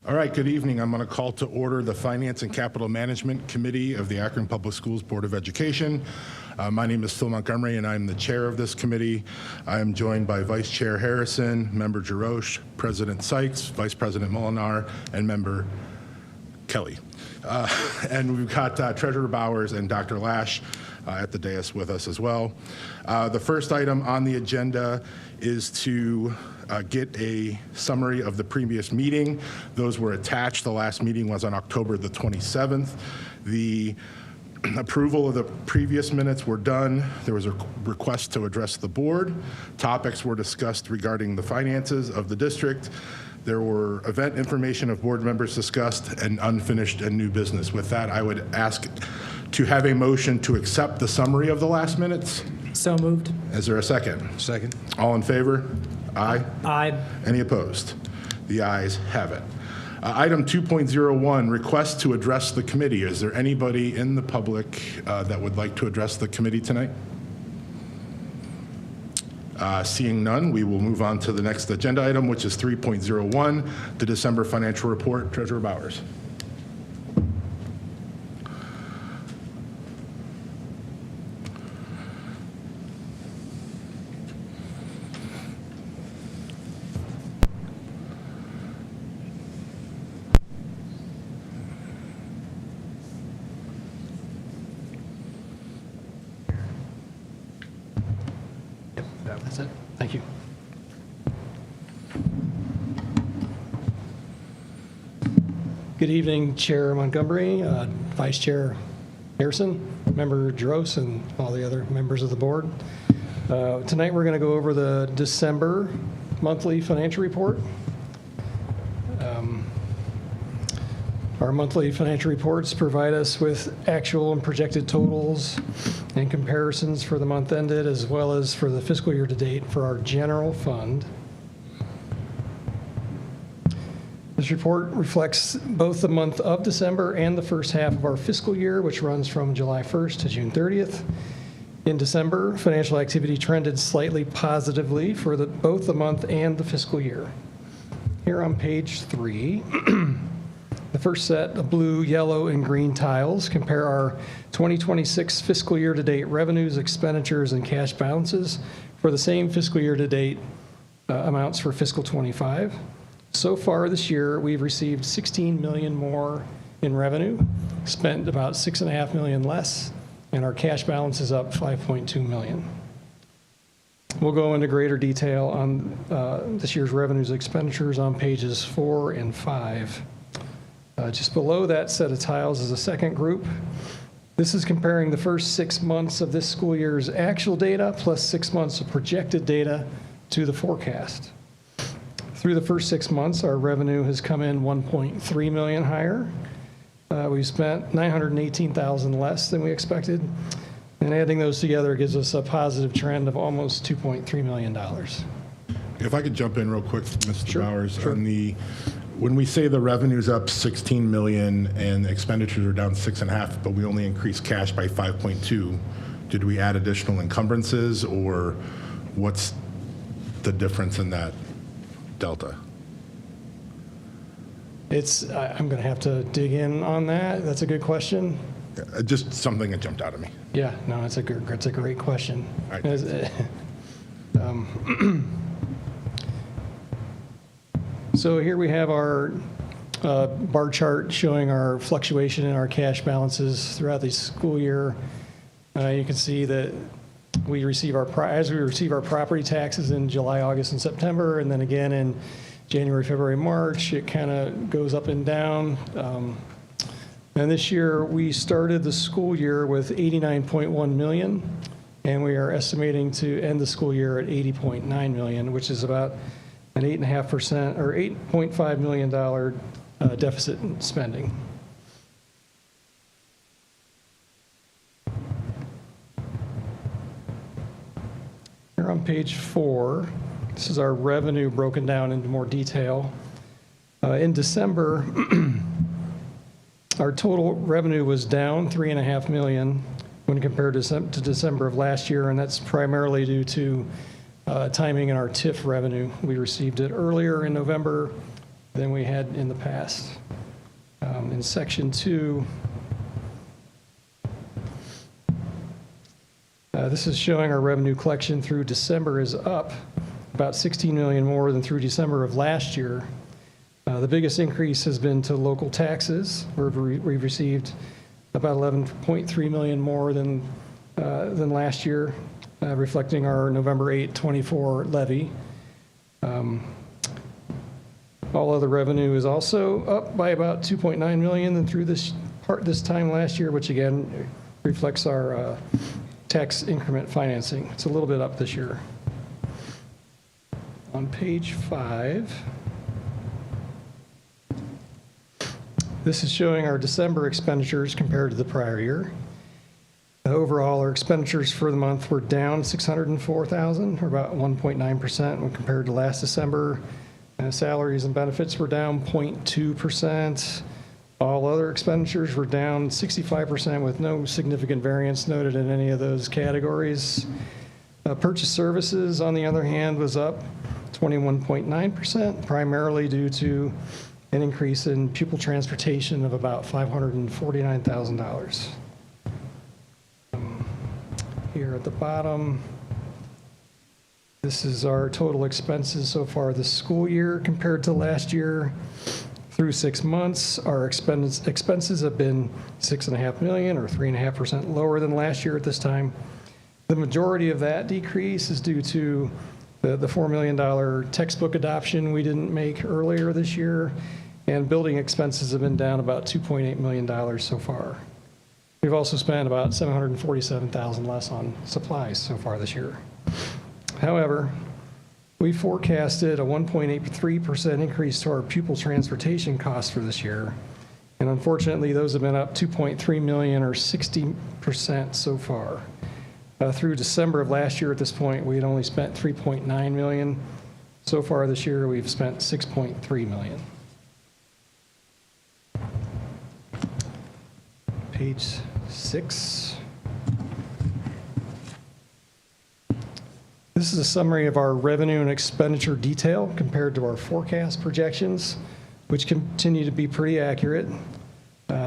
All right, good evening. I'm going to call to order the Finance and Capital Management Committee of the Akron Public Schools Board of Education. My name is Phil Montgomery, and I'm the chair of this committee. I am joined by Vice Chair Harrison, Member Jarosh, President Sykes, Vice President Molinar, and Member Kelly. And we've got Treasurer Bowers and Dr. Lash at the dais with us as well. The first item on the agenda is to get a summary of the previous meeting. Those were attached. The last meeting was on October the 27th. The approval of the previous minutes were done. There was a request to address the board. Topics were discussed regarding the finances of the district. There were event information of board members discussed and unfinished and new business. With that, I would ask to have a motion to accept the summary of the last minutes. So moved. Is there a second? Second. All in favor? Aye. Aye. Any opposed? The ayes have it. Item 2.01, request to address the committee. Is there anybody in the public that would like to address the committee tonight? Seeing none, we will move on to the next agenda item, which is 3.01, the December financial report. Treasurer Bowers. That's it. Thank you. Good evening, Chair Montgomery, Vice Chair Harrison, Member Jarosh, and all the other members of the board. Tonight we're going to go over the December monthly financial report. Our monthly financial reports provide us with actual and projected totals and comparisons for the month ended, as well as for the fiscal year to date for our general fund. This report reflects both the month of December and the first half of our fiscal year, which runs from July 1st to June 30th. In December, financial activity trended slightly positively for both the month and the fiscal year. Here on page 3, the first set of blue, yellow, and green tiles compare our 2026 fiscal year-to-date revenues, expenditures, and cash balances for the same fiscal year-to-date amounts for fiscal 25. So far this year, we've received $16 million more in revenue, spent about $6.5 million less, and our cash balance is up $5.2 million. We'll go into greater detail on this year's revenues and expenditures on pages 4 and 5. Just below that set of tiles is a second group. This is comparing the first 6 months of this school year's actual data plus 6 months of projected data to the forecast. Through the first 6 months, our revenue has come in $1.3 million higher. We spent $918,000 less than we expected, and adding those together gives us a positive trend of almost $2.3 million. If I could jump in real quick, Mr. Sure, Bowers, sure. When we say the revenue's up 16 million and expenditures are down 6.5, but we only increased cash by 5.2, did we add additional encumbrances, or what's the difference in that delta? I'm going to have to dig in on that. That's a good question. Just something that jumped out at me. Yeah, no, it's a great question. All right. So here we have our bar chart showing our fluctuation in our cash balances throughout the school year. You can see that we receive our property taxes in July, August, and September, and then again in January, February, March, it kind of goes up and down. And this year, we started the school year with $89.1 million, and we are estimating to end the school year at $80.9 million, which is about an 8.5% or $8.5 million deficit in spending. Here on page 4, this is our revenue broken down into more detail. In December, our total revenue was down $3.5 million when compared to December of last year, and that's primarily due to timing in our TIF revenue. We received it earlier in November than we had in the past. In section 2, this is showing our revenue collection through December is up about $16 million more than through December of last year. The biggest increase has been to local taxes, where we've received about $11.3 million more than last year, reflecting our November 8, 24 levy. All other revenue is also up by about $2.9 million than through this time last year, which again reflects our tax increment financing. It's a little bit up this year. On page 5, this is showing our December expenditures compared to the prior year. Overall, our expenditures for the month were down $604,000, or about 1.9% when compared to last December. Salaries and benefits were down 0.2%. All other expenditures were down 65% with no significant variance noted in any of those categories. Purchase services, on the other hand, was up 21.9%, primarily due to an increase in pupil transportation of about $549,000. Here at the bottom, this is our total expenses so far this school year compared to last year. Through 6 months, our expenses have been $6.5 million, or 3.5% lower than last year at this time. The majority of that decrease is due to the $4 million textbook adoption we didn't make earlier this year, and building expenses have been down about $2.8 million so far. We've also spent about $747,000 less on supplies so far this year. However, we forecasted a 1.83% increase to our pupil transportation costs for this year, and unfortunately, those have been up $2.3 million, or 60% so far. Through December of last year at this point, we had only spent $3.9 million. So far this year, we've spent $6.3 million. Page 6. This is a summary of our revenue and expenditure detail compared to our forecast projections, which continue to be pretty accurate.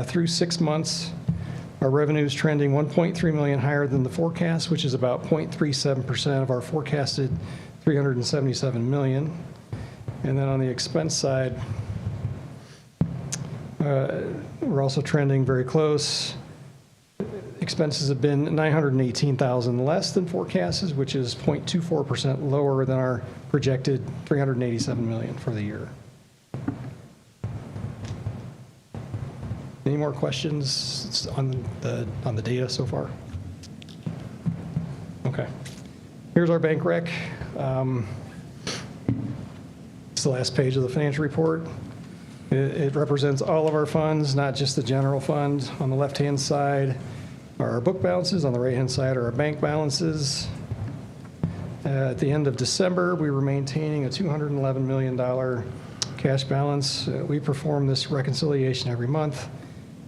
Through 6 months, our revenue is trending $1.3 million higher than the forecast, which is about 0.37% of our forecasted $377 million. And then on the expense side, we're also trending very close. Expenses have been $918,000 less than forecasted, which is 0.24% lower than our projected $387 million for the year. Any more questions on the data so far? Okay. Here's our bank rec. It's the last page of the financial report. It represents all of our funds, not just the general fund. On the left-hand side are our book balances. On the right-hand side are our bank balances. At the end of December, we were maintaining a $211 million cash balance. We perform this reconciliation every month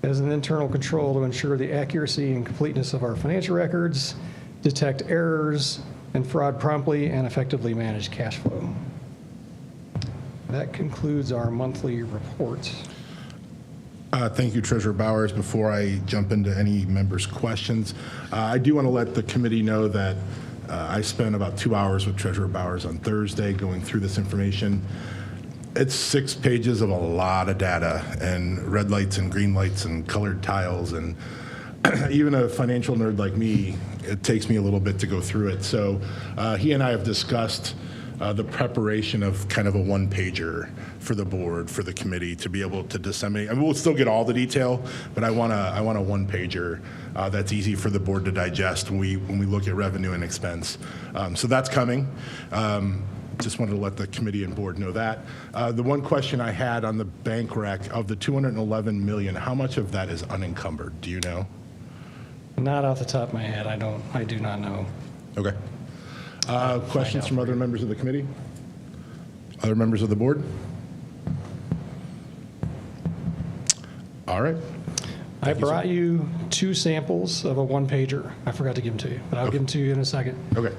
as an internal control to ensure the accuracy and completeness of our financial records, detect errors and fraud promptly, and effectively manage cash flow. That concludes our monthly report. Thank you, Treasurer Bowers. Before I jump into any members' questions, I do want to let the committee know that I spent about 2 hours with Treasurer Bowers on Thursday going through this information. It's 6 pages of a lot of data and red lights and green lights and colored tiles, and even a financial nerd like me, it takes me a little bit to go through it. So he and I have discussed the preparation of kind of a one-pager for the board, for the committee to be able to disseminate. I mean, we'll still get all the detail, but I want a one-pager that's easy for the board to digest when we look at revenue and expense. So that's coming. Just wanted to let the committee and board know that. The one question I had on the bank rec, of the $211 million, how much of that is unencumbered? Do you know? Not off the top of my head. I do not know. Okay. Questions from other members of the committee? Other members of the board? All right. I brought you 2 samples of a one-pager. I forgot to give them to you, but I'll give them to you in a second. Okay.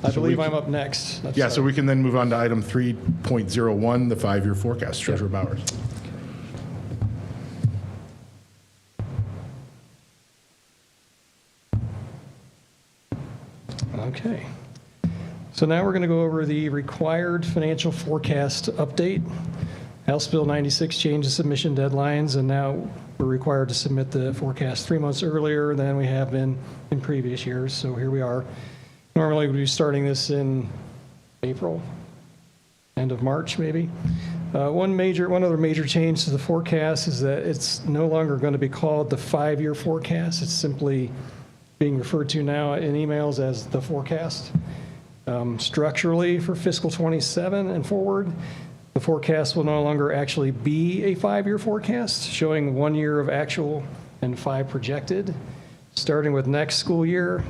I So believe we I'm can- up next. That's Yeah, so we can then move on to item 3.01, the 5-year forecast. Treasurer Bowers. Okay. So now we're going to go over the required financial forecast update. House Bill 96 changes submission deadlines, and now we're required to submit the forecast 3 months earlier than we have been in previous years. So here we are. Normally, we'd be starting this in April, end of March, maybe. One other major change to the forecast is that it's no longer going to be called the 5-year forecast. It's simply being referred to now in emails as the forecast. Structurally, for fiscal 27 and forward, the forecast will no longer actually be a 5-year forecast, showing 1 year of actual and 5 projected. Starting with next school year,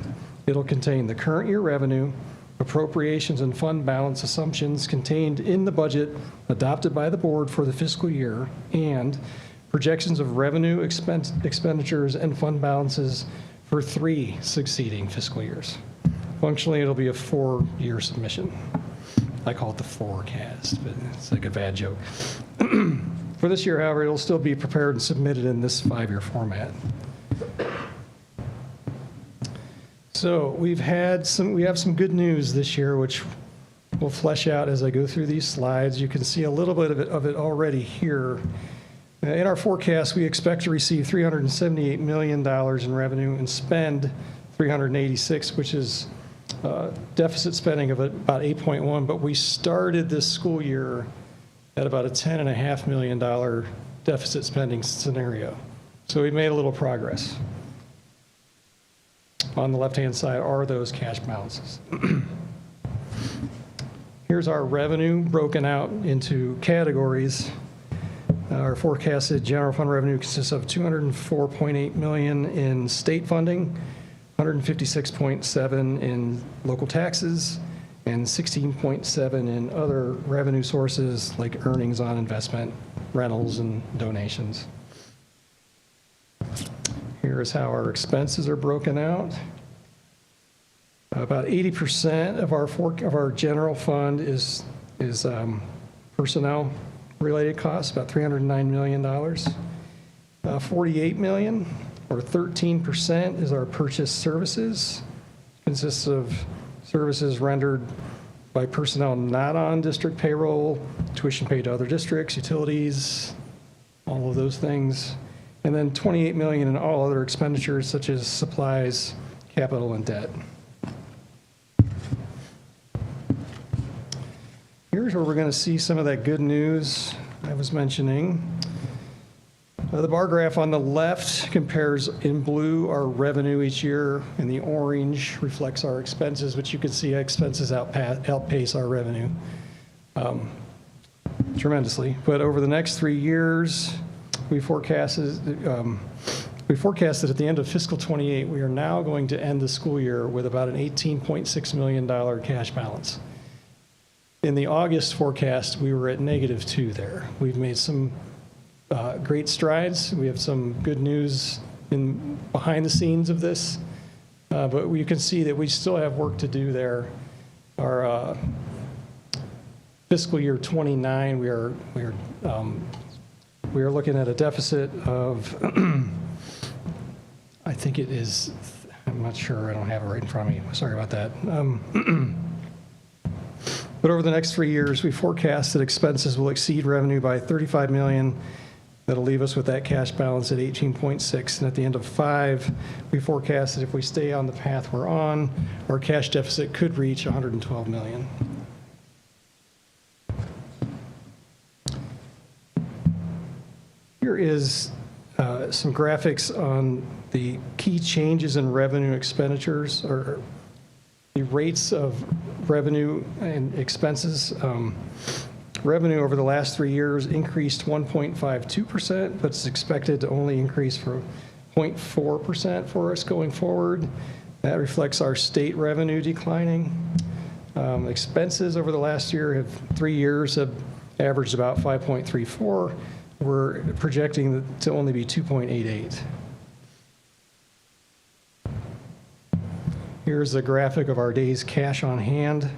it'll contain the current year revenue, appropriations and fund balance assumptions contained in the budget adopted by the board for the fiscal year, and projections of revenue, expenditures, and fund balances for 3 succeeding fiscal years. Functionally, it'll be a 4-year submission. I call it the forecast, but it's like a bad joke. For this year, however, it'll still be prepared and submitted in this 5-year format. So we have some good news this year, which we'll flesh out as I go through these slides. You can see a little bit of it already here. In our forecast, we expect to receive $378 million in revenue and spend $386, which is deficit spending of about 8.1, but we started this school year at about a $10.5 million deficit spending scenario. So we made a little progress. On the left-hand side are those cash balances. Here's our revenue broken out into categories. Our forecasted general fund revenue consists of $204.8 million in state funding, $156.7 in local taxes, and $16.7 in other revenue sources like earnings on investment, rentals, and donations. Here's how our expenses are broken out. About 80% of our general fund is personnel-related costs, about $309 million. $48 million, or 13%, is our purchase services. Consists of services rendered by personnel not on district payroll, tuition paid to other districts, utilities, all of those things. And then $28 million in all other expenditures such as supplies, capital, and debt. Here's where we're going to see some of that good news I was mentioning. The bar graph on the left compares in blue our revenue each year, and the orange reflects our expenses, which you can see expenses outpace our revenue tremendously. But over the next 3 years, we forecasted at the end of fiscal 28, we are now going to end the school year with about an $18.6 million cash balance. In the August forecast, we were at -2 there. We've made some great strides. We have some good news behind the scenes of this, but you can see that we still have work to do there. Our fiscal year 29, we are looking at a deficit of, I think it is, I'm not sure, I don't have it right in front of me. Sorry about that. But over the next 3 years, we forecast that expenses will exceed revenue by $35 million. That'll leave us with that cash balance at 18.6. And at the end of 5, we forecast that if we stay on the path we're on, our cash deficit could reach $112 million. Here is some graphics on the key changes in revenue expenditures, or the rates of revenue and expenses. Revenue over the last 3 years increased 1.52%, but it's expected to only increase for 0.4% for us going forward. That reflects our state revenue declining. Expenses over the last 3 years have averaged about 5.34. We're projecting to only be 2.88. Here's a graphic of our days cash on hand.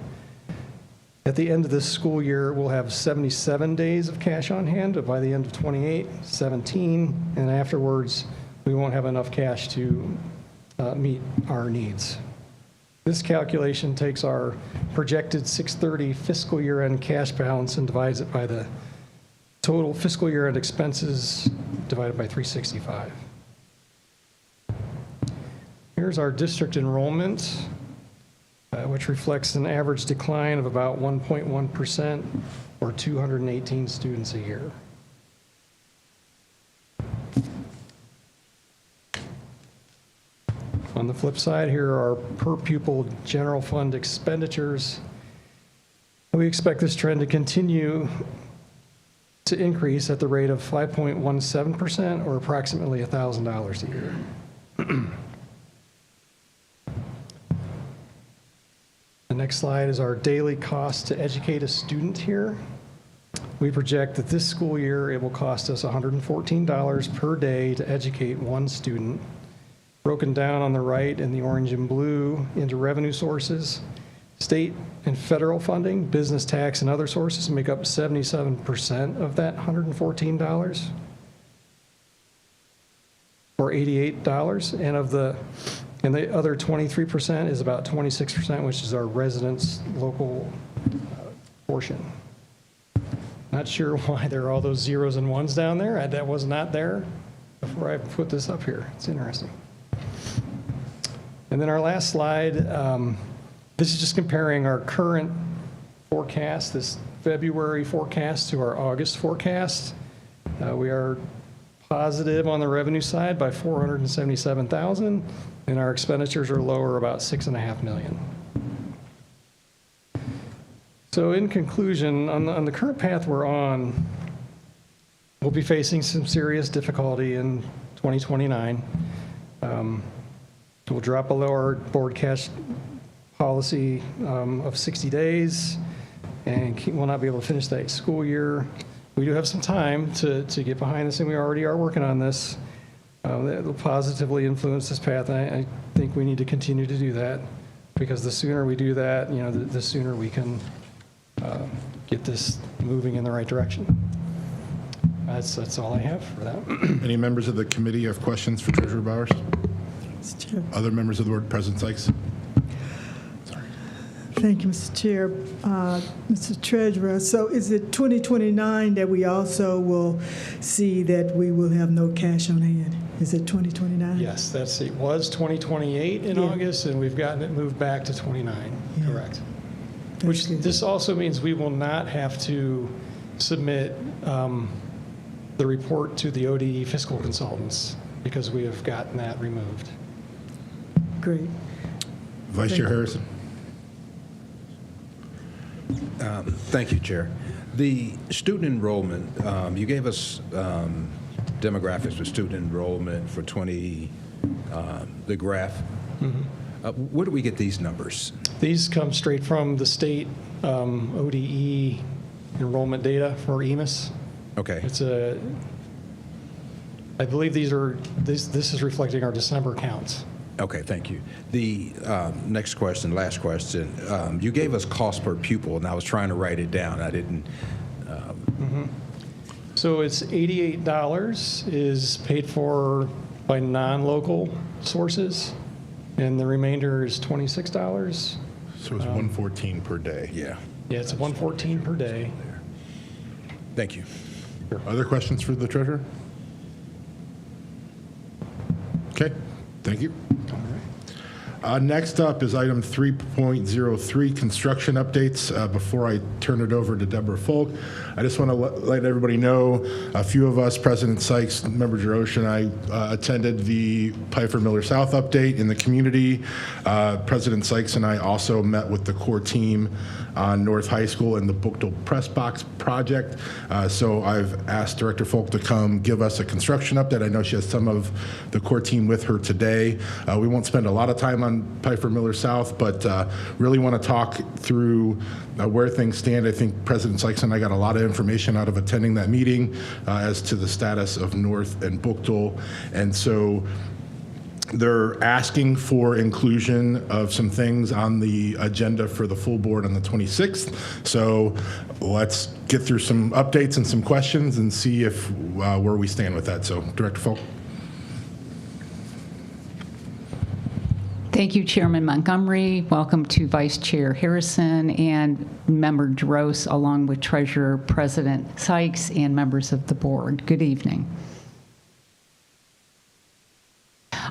At the end of this school year, we'll have 77 days of cash on hand, but by the end of 28, 17, and afterwards, we won't have enough cash to meet our needs. This calculation takes our projected 6/30 fiscal year-end cash balance and divides it by the total fiscal year-end expenses divided by 365. Here's our district enrollment, which reflects an average decline of about 1.1% or 218 students a year. On the flip side, here are our per pupil general fund expenditures. We expect this trend to continue to increase at the rate of 5.17% or approximately $1,000 a year. The next slide is our daily cost to educate a student here. We project that this school year it will cost us $114 per day to educate one student, broken down on the right in the orange and blue into revenue sources. State and federal funding, business tax, and other sources make up 77% of that $114, or $88, and the other 23% is about 26%, which is our residents' local portion. Not sure why there are all those zeros and ones down there. That was not there before I put this up here. It's interesting. And then our last slide, this is just comparing our current forecast, this February forecast, to our August forecast. We are positive on the revenue side by $477,000, and our expenditures are lower, about $6.5 million. So in conclusion, on the current path we're on, we'll be facing some serious difficulty in 2029. We'll drop below our board cash policy of 60 days, and we'll not be able to finish that school year. We do have some time to get behind this, and we already are working on this. That will positively influence this path, and I think we need to continue to do that, because the sooner we do that, the sooner we can get this moving in the right direction. That's all I have for that. Any members of the committee have questions for Treasurer Bowers? Other members of the board, President Sykes? Sorry. Thank you, Mr. Chair. Mr. Treasurer, so is it 2029 that we also will see that we will have no cash on hand? Is it 2029? Yes, it was 2028 in August, and we've gotten it moved back to 29, correct. Which this also means we will not have to submit the report to the ODE fiscal consultants, because we have gotten that removed. Great. Vice Chair Harrison. Thank you, Chair. The student enrollment, you gave us demographics for student enrollment for the graph. Mm-hmm. Where do we get these numbers? These come straight from the state ODE enrollment data for EMIS. Okay. I believe this is reflecting our December counts. Okay, thank you. The last question. You gave us cost per pupil, and I was trying to write it down. I didn't. So it's $88 is paid for by non-local sources, and the remainder is $26. So it's $114 per day. Yeah. Yeah, it's $114 per day. Thank you. Other questions for the treasurer? Okay, thank you. Next up is item 3.03, construction updates. Before I turn it over to Deborah Folk, I just want to let everybody know, a few of us, President Sykes, Member Jerosh, and I attended the Pfeiffer Miller South update in the community. President Sykes and I also met with the core team on North High School and the Bookdale Press Box project. So I've asked Director Folk to come give us a construction update. I know she has some of the core team with her today. We won't spend a lot of time on Pfeiffer Miller South, but really want to talk through where things stand. I think President Sykes and I got a lot of information out of attending that meeting as to the status of North and Bookdale. And so They're asking for inclusion of some things on the agenda for the full board on the 26th. So let's get through some updates and some questions and see if where we stand with that. So, Director Folk. Thank you, Chairman Montgomery. Welcome to Vice Chair Harrison and Member DeRose, along with Treasurer President Sykes and members of the board. Good evening.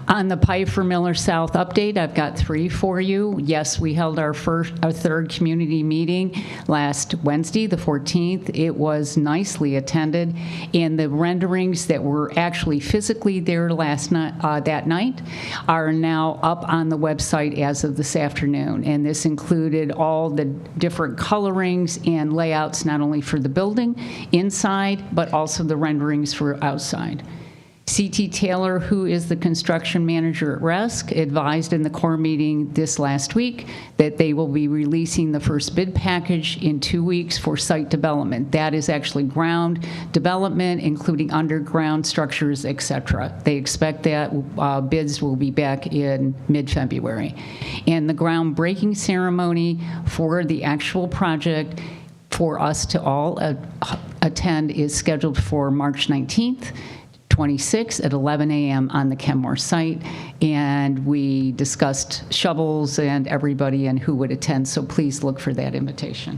On the Pfeiffer Miller South update, I've got 3 for you. Yes, we held our third community meeting last Wednesday, the 14th. It was nicely attended, and the renderings that were actually physically there last night, that night, are now up on the website as of this afternoon. And this included all the different colorings and layouts, not only for the building inside, but also the renderings for outside. C.T. Taylor, who is the construction manager at RESC, advised in the core meeting this last week that they will be releasing the first bid package in 2 weeks for site development. That is actually ground development, including underground structures, et cetera. They expect that bids will be back in mid-February. And the groundbreaking ceremony for the actual project for us to all attend is scheduled for March 19th. 26 at 11 a.m. on the Kenmore site, and we discussed shovels and everybody and who would attend, so please look for that invitation.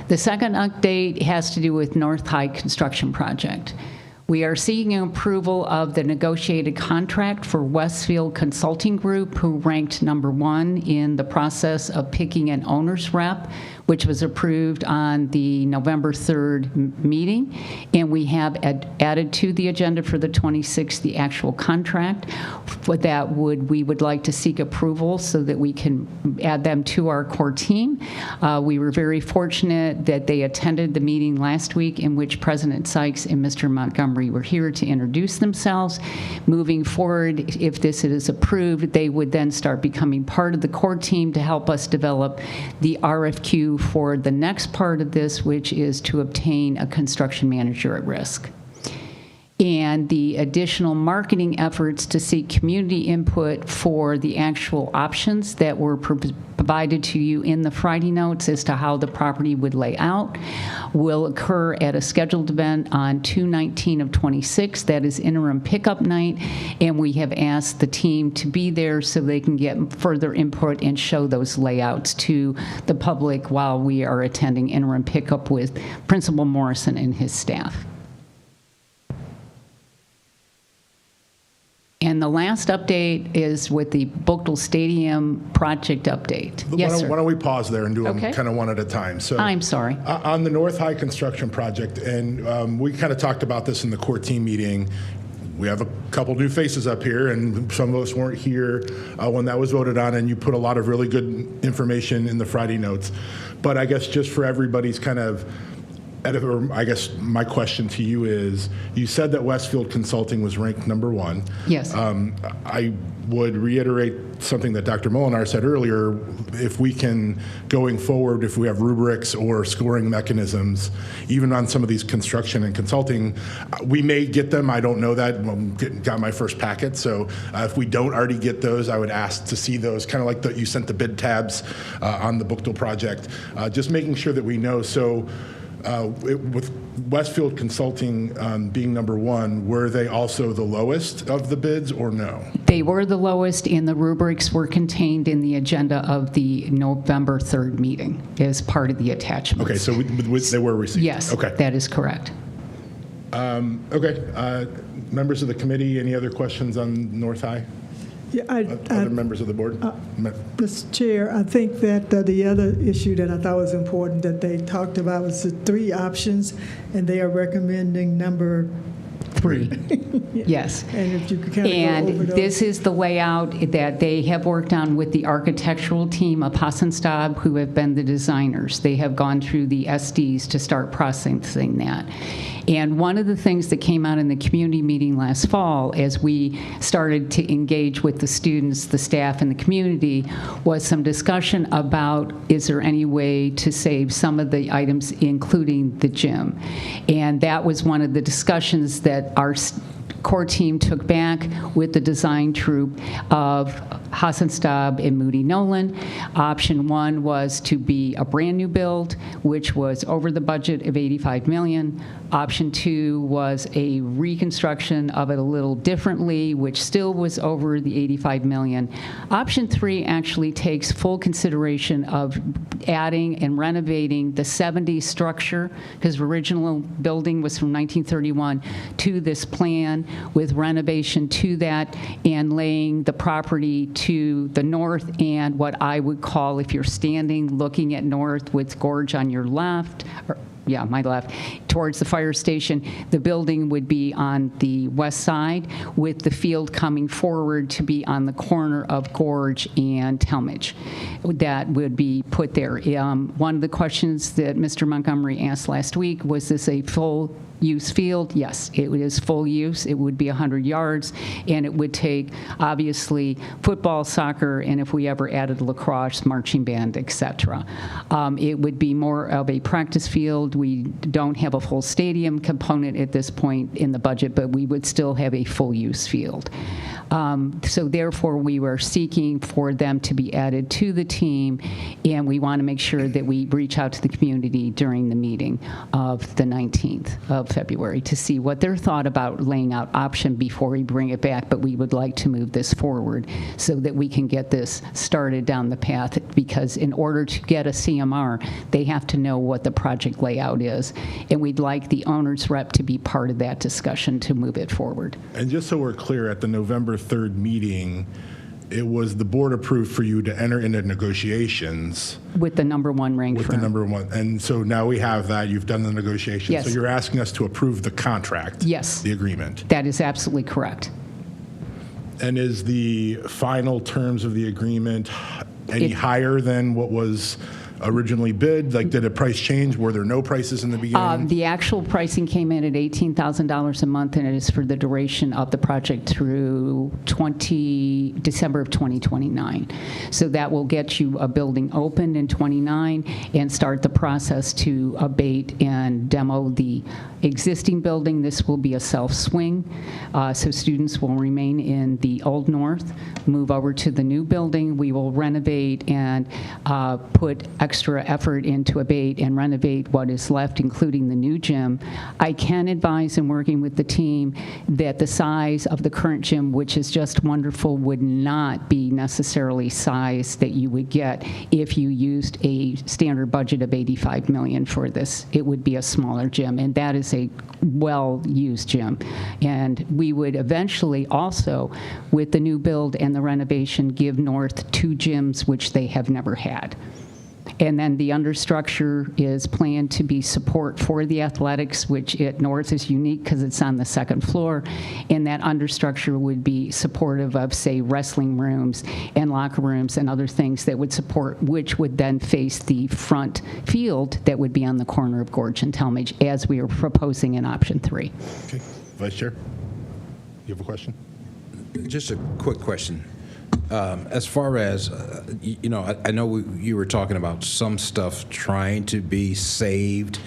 The second update has to do with North High construction project. We are seeking approval of the negotiated contract for Westfield Consulting Group, who ranked #1 in the process of picking an owner's rep, which was approved on the November 3rd meeting. And we have added to the agenda for the 26th the actual contract. For that, we would like to seek approval so that we can add them to our core team. We were very fortunate that they attended the meeting last week in which President Sykes and Mr. Montgomery were here to introduce themselves. Moving forward, if this is approved, they would then start becoming part of the core team to help us develop the RFQ for the next part of this, which is to obtain a construction manager at risk. And the additional marketing efforts to seek community input for the actual options that were provided to you in the Friday notes as to how the property would lay out will occur at a scheduled event on 2/19 of 26. That is interim pickup night, and we have asked the team to be there so they can get further input and show those layouts to the public while we are attending interim pickup with Principal Morrison and his staff. And the last update is with the Buchtel Stadium project update. Yes, sir. Why don't we pause there and do them Okay. kind of one at a time? So I'm sorry. On the North High construction project, and we kind of talked about this in the core team meeting. We have a couple new faces up here, and some of us weren't here when that was voted on, and you put a lot of really good information in the Friday notes. But I guess just for everybody's kind of, I guess my question to you is, you said that Westfield Consulting was ranked #1. Yes. I would reiterate something that Dr. Molinar said earlier. If we can, going forward, if we have rubrics or scoring mechanisms, even on some of these construction and consulting, we may get them. I don't know that. Got my first packet. So if we don't already get those, I would ask to see those, kind of like you sent the bid tabs on the Buchtel project, just making sure that we know. So with Westfield Consulting being #1, were they also the lowest of the bids or no? They were the lowest, and the rubrics were contained in the agenda of the November 3rd meeting as part of the attachments. Okay, so they were received? Yes, Okay. that is correct. Okay. Members of the committee, any other questions on North High? Yeah, Other members of the board? Mr. Chair, I think that the other issue that I thought was important that they talked about was the 3 options, and they are recommending number 3. Yes. And if you could kind of go And over those. this is the layout that they have worked on with the architectural team of Hassenstab, who have been the designers. They have gone through the SDs to start processing that. And one of the things that came out in the community meeting last fall, as we started to engage with the students, the staff, and the community, was some discussion about, is there any way to save some of the items, including the gym? And that was one of the discussions that our core team took back with the design troupe of Hassan Stab and Moody Nolan. Option 1 was to be a brand new build, which was over the budget of $85 million. Option 2 was a reconstruction of it a little differently, which still was over the $85 million. Option 3 actually takes full consideration of adding and renovating the 70s structure, because the original building was from 1931, to this plan with renovation to that and laying the property to the north and what I would call, if you're standing looking at north with Gorge on your left, my left, towards the fire station, the building would be on the west side with the field coming forward to be on the corner of Gorge and Talmadge. That would be put there. One of the questions that Mr. Montgomery asked last week, was this a full use field? Yes, it is full use. It would be 100 yards, and it would take, obviously, football, soccer, and if we ever added lacrosse, marching band, etc. It would be more of a practice field. We don't have a full stadium component at this point in the budget, but we would still have a full use field. So therefore, we were seeking for them to be added to the team, and we want to make sure that we reach out to the community during the meeting of the 19th of February to see what their thought about laying out option before we bring it back, but we would like to move this forward so that we can get this started down the path, because in order to get a CMR, they have to know what the project layout is, and we'd like the owner's rep to be part of that discussion to move it forward. And just so we're clear, at the November 3rd meeting, it was the board approved for you to enter into negotiations With the number 1 ranked with firm. the number 1. And so now we have that. You've done the negotiations. Yes. So you're asking us to approve the contract. Yes. The agreement. That is absolutely correct. And is the final terms of the agreement any It- higher than what was originally bid? Like, did a price change? Were there no prices in the beginning? The actual pricing came in at $18,000 a month, and it is for the duration of the project through December of 2029. So that will get you a building opened in 29 and start the process to abate and demo the existing building. This will be a self-swing, so students will remain in the Old North, move over to the new building. We will renovate and put extra effort into abate and renovate what is left, including the new gym. I can advise, in working with the team, that the size of the current gym, which is just wonderful, would not be necessarily size that you would get if you used a standard budget of $85 million for this. It would be a smaller gym, and that is a well-used gym. And we would eventually also, with the new build and the renovation, give North 2 gyms, which they have never had. And then the understructure is planned to be support for the athletics, which at North is unique because it's on the 2nd floor. And that understructure would be supportive of, say, wrestling rooms and locker rooms and other things that would support, which would then face the front field that would be on the corner of Gorge and Talmadge, as we are proposing in option 3. Okay. Vice Chair, you have a question? Just a quick question. As far as, I know you were talking about some stuff trying to be saved.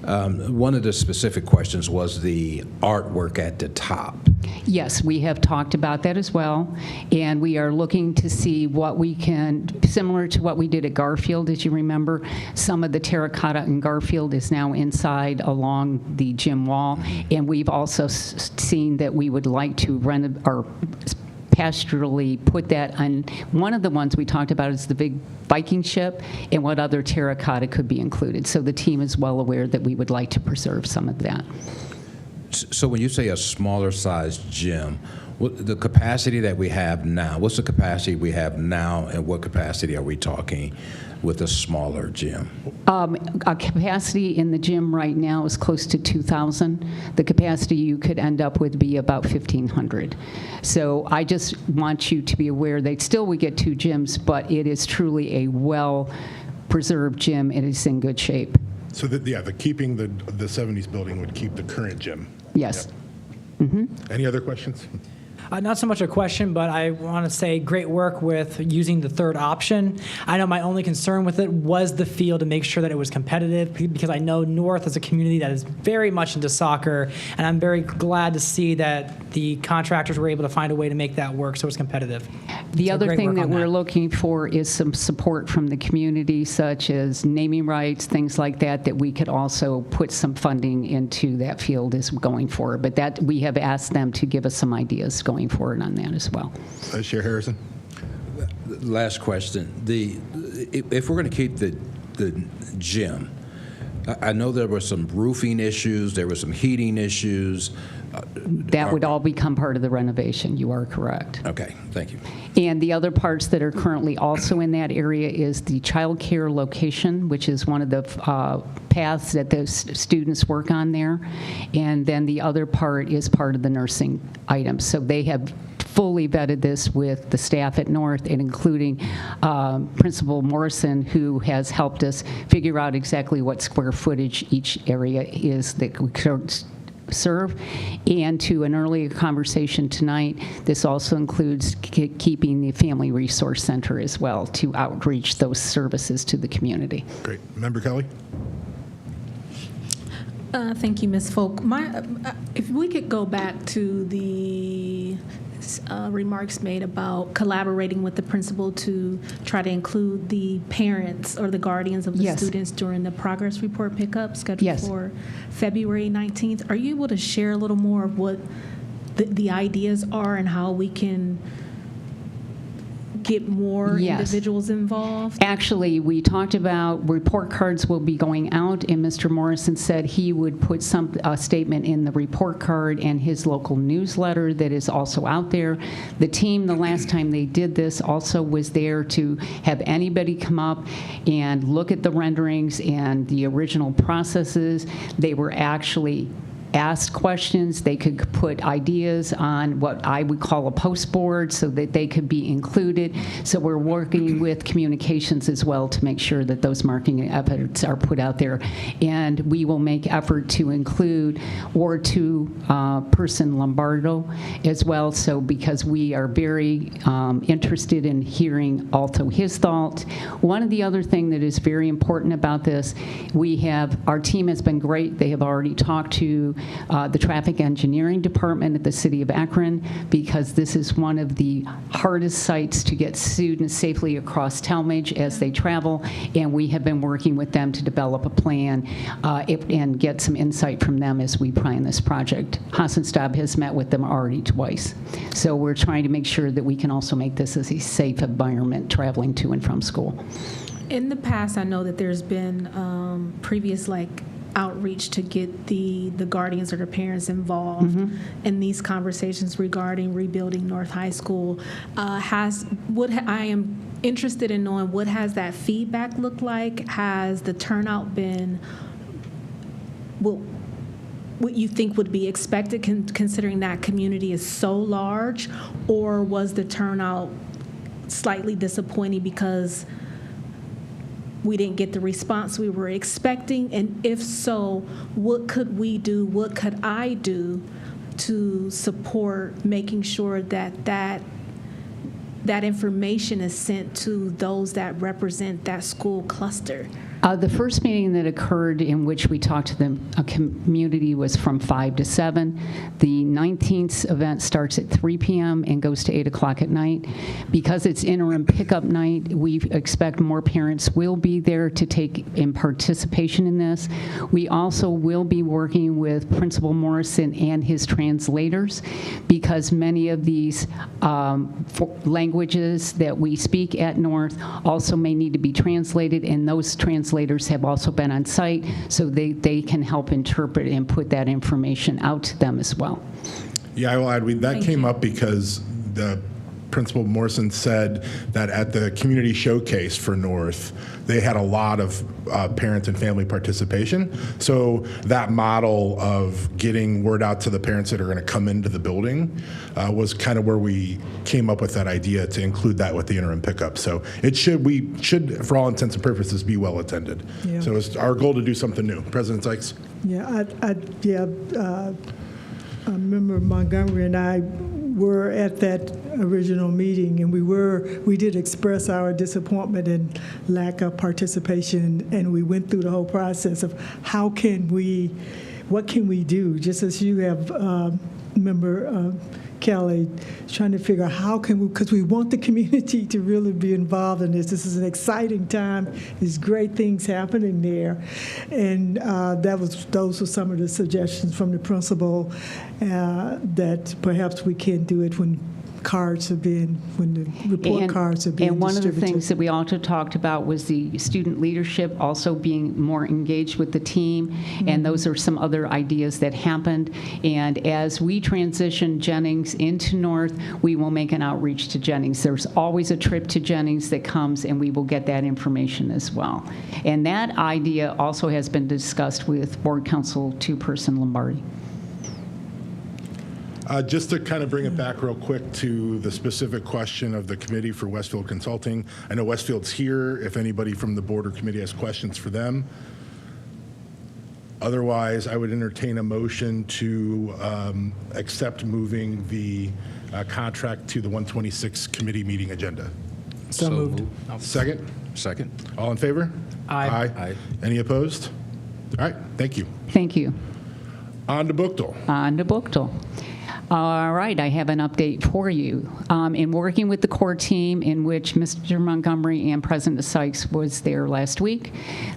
One of the specific questions was the artwork at the top. Yes, we have talked about that as well, and we are looking to see what we can, similar to what we did at Garfield, as you remember, some of the terracotta in Garfield is now inside along the gym wall, and we've also seen that we would like to pastorally put that on. One of the ones we talked about is the big Viking ship, and what other terracotta could be included. So the team is well aware that we would like to preserve some of that. So when you say a smaller sized gym, the capacity that we have now, what's the capacity we have now, and what capacity are we talking with a smaller gym? A capacity in the gym right now is close to 2,000. The capacity you could end up with be about 1,500. So I just want you to be aware that still we get 2 gyms, but it is truly a well-preserved gym. It is in good shape. So keeping the 70s building would keep the current gym. Yes. Any other questions? Not so much a question, but I want to say great work with using the third option. I know my only concern with it was the field, to make sure that it was competitive, because I know North is a community that is very much into soccer, and I'm very glad to see that the contractors were able to find a way to make that work so it's competitive. The So other great thing work that on we're looking for is some support from the community, such as naming rights, things like that, that we could also put some funding into that field as going forward. But that, we have asked them to give us some ideas going forward on that as well. Vice Chair Harrison? Last question. If we're going to keep the gym, I know there were some roofing issues, there were some heating issues. That would all become part of the renovation. You are correct. Okay, thank you. And the other parts that are currently also in that area is the child care location, which is one of the paths that the students work on there. And then the other part is part of the nursing items. So they have fully vetted this with the staff at North, and including Principal Morrison, who has helped us figure out exactly what square footage each area is that we could serve. And to an earlier conversation tonight, this also includes keeping the Family Resource Center as well to outreach those services to the community. Great. Member Kelly? Thank you, Ms. Folk. If we could go back to the remarks made about collaborating with the principal to try to include the parents or the guardians of the Yes. students during the progress report pickup scheduled Yes. for February 19th. Are you able to share a little more of what the ideas are and how we can get more Yes. individuals involved? Actually, we talked about report cards will be going out, and Mr. Morrison said he would put a statement in the report card and his local newsletter that is also out there. The team, the last time they did this, also was there to have anybody come up and look at the renderings and the original processes. They were actually asked questions. They could put ideas on what I would call a post board so that they could be included. So we're working with communications as well to make sure that those marketing efforts are put out there. And we will make effort to include Ward 2 person Lombardo as well, so because we are very interested in hearing also his thoughts. One of the other thing that is very important about this, our team has been great. They have already talked to the traffic engineering department at the city of Akron, because this is one of the hardest sites to get students safely across Talmadge as they travel, and we have been working with them to develop a plan and get some insight from them as we plan this project. Hassan Stab has met with them already twice. So we're trying to make sure that we can also make this as a safe environment traveling to and from school. In the past, I know that there's been previous outreach to get the guardians or the parents involved in these conversations regarding rebuilding North High School. I am interested in knowing, what has that feedback looked like? Has the turnout been what you think would be expected, considering that community is so large, or was the turnout slightly disappointing because we didn't get the response we were expecting? And if so, what could we do, what could I do to support making sure that information is sent to those that represent that school cluster? The first meeting that occurred in which we talked to the community was from 5 to 7. The 19th event starts at 3 p.m. and goes to 8 o'clock at night. Because it's interim pickup night, we expect more parents will be there to take in participation in this. We also will be working with Principal Morrison and his translators, because many of these languages that we speak at North also may need to be translated, and those translators have also been on site, so they can help interpret and put that information out to them as well. Yeah, I will add, that came up because the Principal Morrison said that at the community showcase for North, they had a lot of parent and family participation. So that model of getting word out to the parents that are going to come into the building was kind of where we came up with that idea to include that with the interim pickup. So we should, for all intents and purposes, be well attended. Yeah. So it's our goal to do something new. President Sykes? Yeah, Member Montgomery and I were at that original meeting, and we did express our disappointment and lack of participation, and we went through the whole process of what can we do, just as you have, Member Kelly, trying to figure out how can we, because we want the community to really be involved in this. This is an exciting time. There's great things happening there. And those were some of the suggestions from the principal that perhaps we can do it when the report cards are being And one of the distributed. things that we also talked about was the student leadership also being more engaged with the team, and those are some other ideas that happened. And as we transition Jennings into North, we will make an outreach to Jennings. There's always a trip to Jennings that comes, and we will get that information as well. And that idea also has been discussed with Board Council Chairperson Lombardi. Just to kind of bring it back real quick to the specific question of the committee for Westfield Consulting. I know Westfield's here if anybody from the board or committee has questions for them. Otherwise, I would entertain a motion to accept moving the contract to the 126 committee meeting agenda. So moved. Second? Second. All in favor? Aye. Aye. Any opposed? All right, thank you. Thank you. On to Bookdale. On to Bookdale. All right, I have an update for you. In working with the core team, in which Mr. Montgomery and President Sykes was there last week,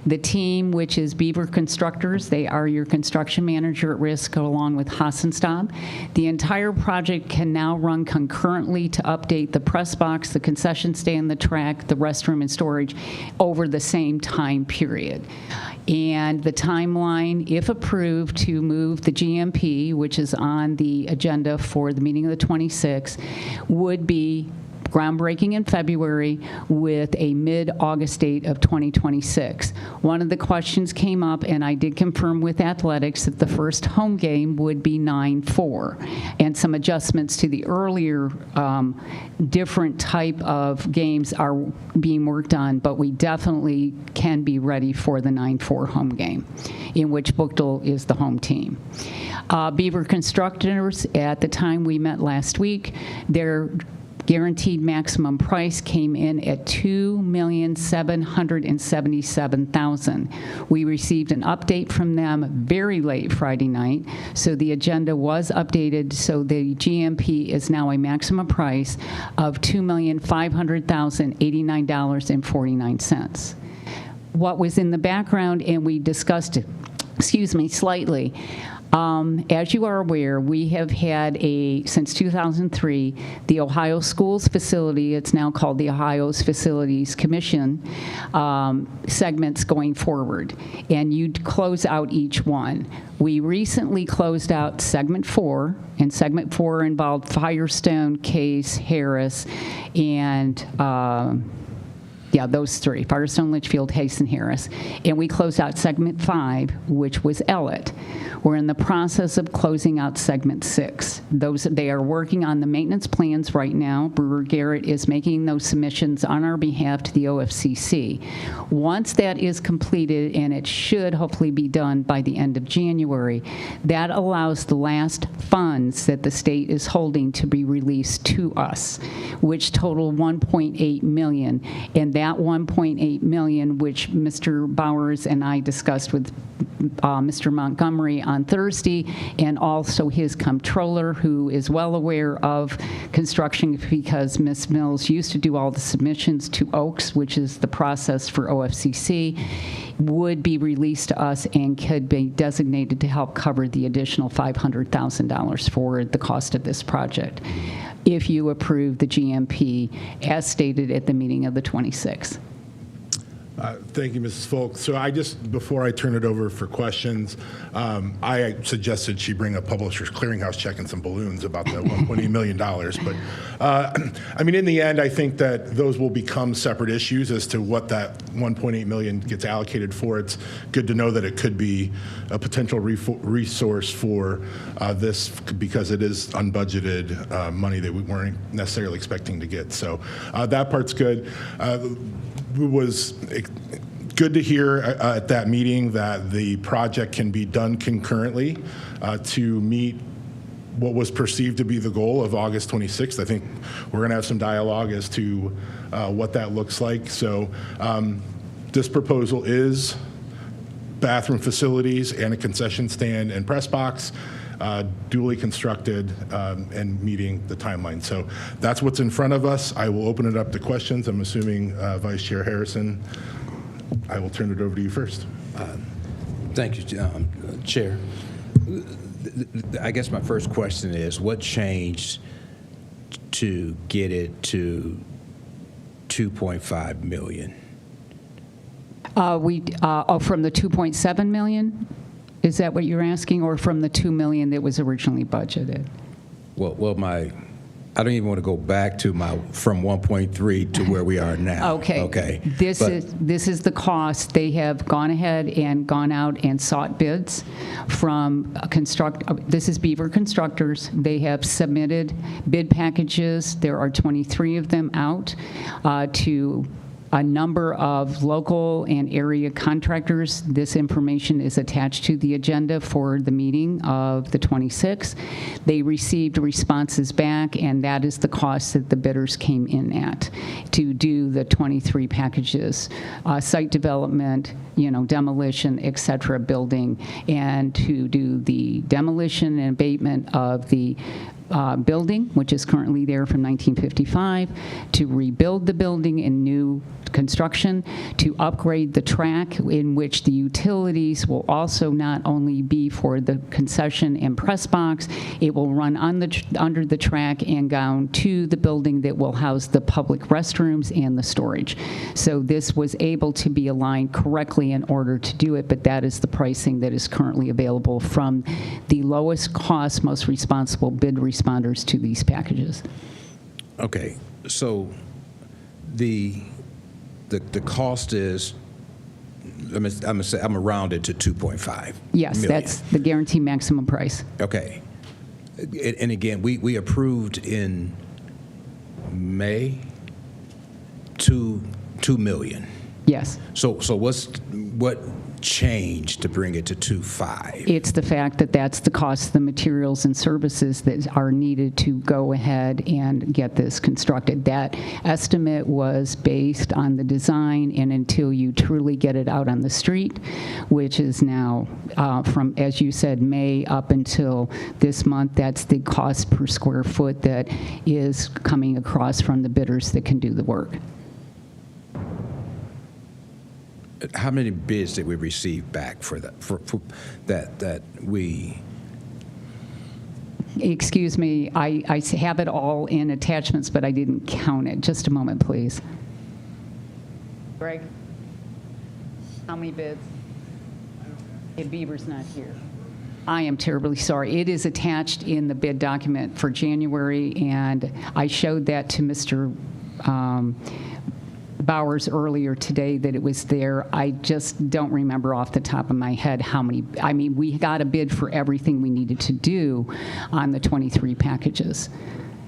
the team, which is Beaver Constructors, they are your construction manager at risk, along with Hassenstab. The entire project can now run concurrently to update the press box, the concession stand, the track, the restroom, and storage over the same time period. And the timeline, if approved, to move the GMP, which is on the agenda for the meeting of the 26th, would be groundbreaking in February with a mid-August date of 2026. One of the questions came up, and I did confirm with athletics that the first home game would be 9/4, and some adjustments to the earlier different type of games are being worked on, but we definitely can be ready for the 9/4 home game, in which Bookdale is the home team. Beaver Constructors, at the time we met last week, their guaranteed maximum price came in at $2,777,000. We received an update from them very late Friday night, so the agenda was updated, so the GMP is now a maximum price of $2,500,089.49. What was in the background, and we discussed it, slightly. As you are aware, we have had since 2003, the Ohio Schools Facility, it's now called the Ohio's Facilities Commission, segments going forward, and you'd close out each one. We recently closed out segment 4, and segment 4 involved Firestone, Case, Harris, and those three, Firestone, Litchfield, Hayes, and Harris. And we closed out segment 5, which was Ellett. We're in the process of closing out segment 6. They are working on the maintenance plans right now. Brewer Garrett is making those submissions on our behalf to the OFCC. Once that is completed, and it should hopefully be done by the end of January, that allows the last funds that the state is holding to be released to us, which total $1.8 million. And that $1.8 million, which Mr. Bowers and I discussed with Mr. Montgomery on Thursday, and also his comptroller, who is well aware of construction because Ms. Mills used to do all the submissions to Oaks, which is the process for OFCC, would be released to us and could be designated to help cover the additional $500,000 for the cost of this project, if you approve the GMP as stated at the meeting of the 26th. Thank you, Mrs. Folk. So before I turn it over for questions, I suggested she bring a Publishers Clearinghouse check and some balloons about the $1.8 million. But, in the end, I think that those will become separate issues as to what that $1.8 million gets allocated for. It's good to know that it could be a potential resource for this, because it is unbudgeted money that we weren't necessarily expecting to get. So that part's good. It was good to hear at that meeting that the project can be done concurrently to meet what was perceived to be the goal of August 26th. I think we're going to have some dialogue as to what that looks like. So this proposal is bathroom facilities and a concession stand and press box, duly constructed and meeting the timeline. So that's what's in front of us. I will open it up to questions. I'm assuming Vice Chair Harrison, I will turn it over to you first. Thank you, Chair. I guess my first question is, what changed to get it to 2.5 million? From the 2.7 million? Is that what you're asking, or from the 2 million that was originally budgeted? Well, I don't even want to go back to from 1.3 to where we are now. Okay. This is the cost. They have gone ahead and gone out and sought bids from this is Beaver Constructors. They have submitted bid packages. There are 23 of them out to a number of local and area contractors. This information is attached to the agenda for the meeting of the 26th. They received responses back, and that is the cost that the bidders came in at to do the 23 packages, site development, demolition, et cetera, building, and to do the demolition and abatement of the building, which is currently there from 1955, to rebuild the building in new construction, to upgrade the track in which the utilities will also not only be for the concession and press box, it will run under the track and down to the building that will house the public restrooms and the storage. So this was able to be aligned correctly in order to do it, but that is the pricing that is currently available from the lowest cost, most responsible bid responders to these packages. Okay, so the cost is, I'm gonna round it to 2.5 Yes, million. that's the guaranteed maximum price. Okay. And again, we approved in May 2 million. Yes. So what changed to bring it to 2.5? It's the fact that that's the cost of the materials and services that are needed to go ahead and get this constructed. That estimate was based on the design, and until you truly get it out on the street, which is now from, as you said, May up until this month, that's the cost per square foot that is coming across from the bidders that can do the work. How many bids did we receive back for that? For that we? Excuse me, I have it all in attachments, but I didn't count it. Just a moment, please. Greg, how many bids? Beaver's not here. I am terribly sorry. It is attached in the bid document for January, and I showed that to Mr. Bowers earlier today that it was there. I just don't remember off the top of my head how many. I mean, we got a bid for everything we needed to do on the 23 packages.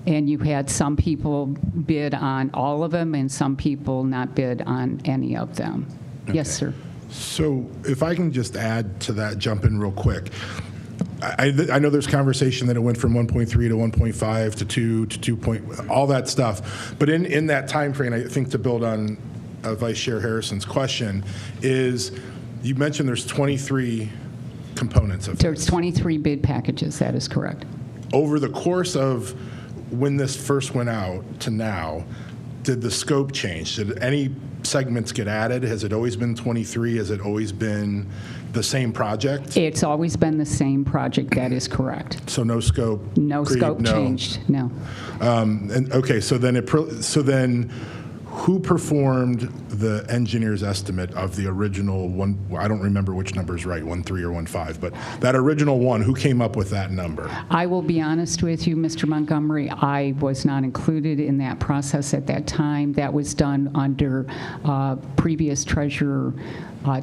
And you had some people bid on all of them and some people not bid on any of them. Okay. Yes, sir. So if I can just add to that, jump in real quick. I know there's conversation that it went from 1.3 to 1.5 to 2 to 2. All that stuff. But in that time frame, I think to build on Vice Chair Harrison's question, is you mentioned there's 23 components of There's this. 23 bid packages. That is correct. Over the course of when this first went out to now, did the scope change? Did any segments get added? Has it always been 23? Has it always been the same project? It's always been the same project. That is correct. So no scope? No scope changed. No. And okay, so then who performed the engineer's estimate of the original one? I don't remember which number is right, 1.3 or 1.5, but that original one, who came up with that number? I will be honest with you, Mr. Montgomery, I was not included in that process at that time. That was done under previous Treasurer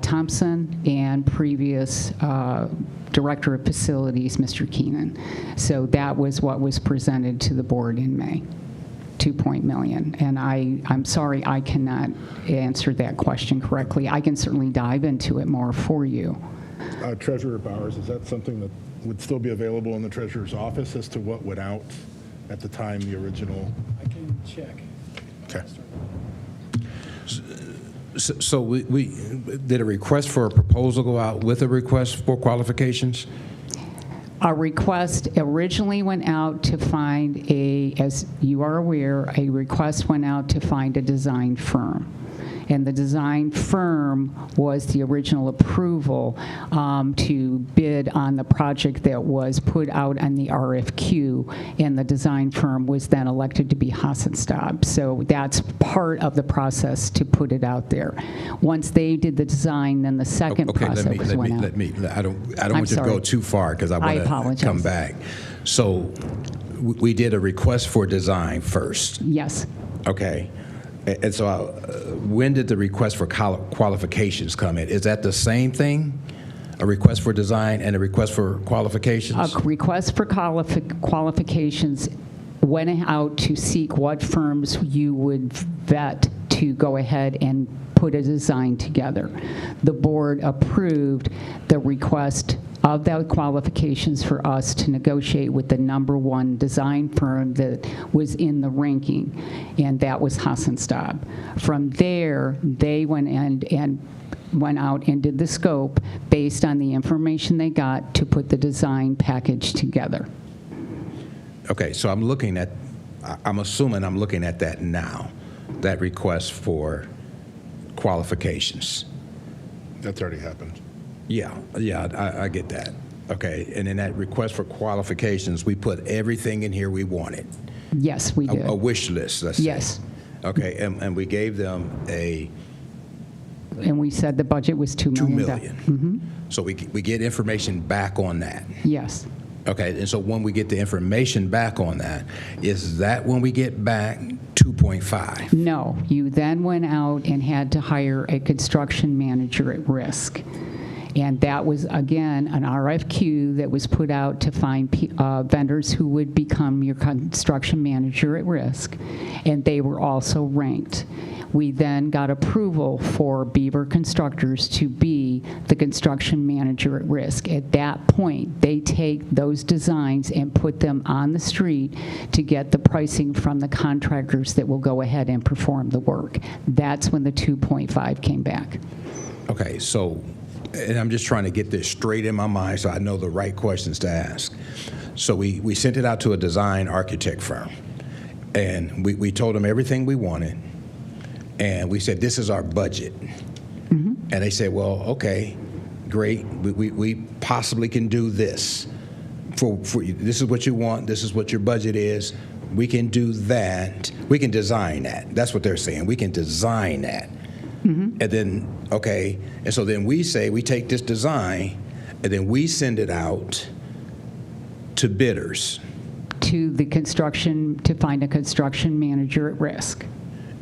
Thompson and previous Director of Facilities, Mr. Keenan. So that was what was presented to the board in May. 2 million, and I'm sorry I cannot answer that question correctly. I can certainly dive into it more for you. Treasurer Bowers, is that something that would still be available in the treasurer's office as to what went out at the time the original? I can check. Okay. So we did a request for a proposal go out with a request for qualifications? Our request originally went out to find as you are aware, a request went out to find a design firm. And the design firm was the original approval to bid on the project that was put out on the RFQ, and the design firm was then elected to be Hassenstab. So that's part of the process to put it out there. Once they did the design, then the second process went out. I don't want you to go too far because I want to come back. So we did a request for design first. Yes. Okay. And so when did the request for qualifications come in? Is that the same thing? A request for design and a request for qualifications? A request for qualifications went out to seek what firms you would vet to go ahead and put a design together. The board approved the request of those qualifications for us to negotiate with the #1 design firm that was in the ranking, and that was Hassenstab. From there, they went out and did the scope based on the information they got to put the design package together. Okay, so I'm assuming I'm looking at that now, that request for qualifications. That's already happened. Yeah, I get that. Okay, and in that request for qualifications, we put everything in here we wanted. Yes, we did. A wish list, let's say. Yes. Okay, and we gave them And we said the budget was $2 million. $2 million. So we get information back on that. Yes. Okay, and so when we get the information back on that, is that when we get back 2.5? No, you then went out and had to hire a construction manager at risk. And that was, again, an RFQ that was put out to find vendors who would become your construction manager at risk. And they were also ranked. We then got approval for Beaver Constructors to be the construction manager at risk. At that point, they take those designs and put them on the street to get the pricing from the contractors that will go ahead and perform the work. That's when the 2.5 came back. Okay, so, and I'm just trying to get this straight in my mind so I know the right questions to ask. So we sent it out to a design architect firm, and we told them everything we wanted. And we said, this is our budget. And they said, well, okay, great. We possibly can do this. For this is what you want. This is what your budget is. We can do that. We can design that. That's what they're saying. We can design that. And then, okay, and so then we say, we take this design, and then we send it out to bidders. To the construction, to find a construction manager at risk.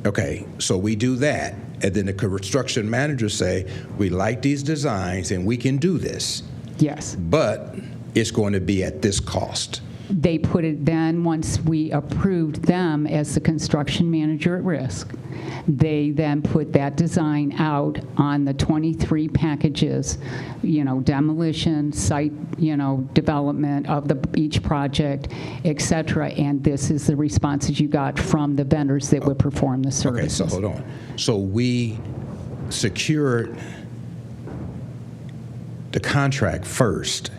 Okay, so we do that, and then the construction managers say, we like these designs and we can do this. Yes. But it's going to be at this cost. They put it then, once we approved them as the construction manager at risk, they then put that design out on the 23 packages, demolition, site, development of each project, et cetera. And this is the responses you got from the vendors that would perform the services. Okay, so hold on. So we secured the contract first.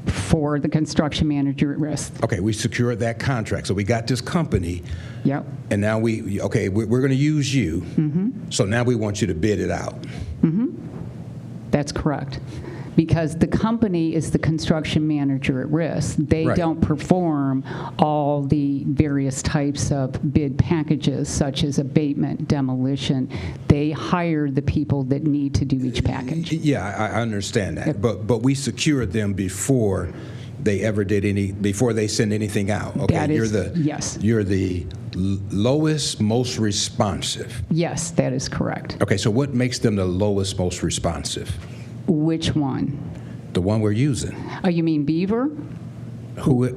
For the construction manager at risk. Okay, we secured that contract. So we got this company. Yep. And now we're going to use you. So now we want you to bid it out. That's correct. Because the company is the construction manager at risk. They Right. don't perform all the various types of bid packages, such as abatement, demolition. They hire the people that need to do each package. Yeah, I understand that. But we secured them before they ever did before they send anything out. Okay, That is- yes. You're the lowest, most responsive. Yes, that is correct. Okay, so what makes them the lowest, most responsive? Which one? The one we're using. Oh, you mean Beaver?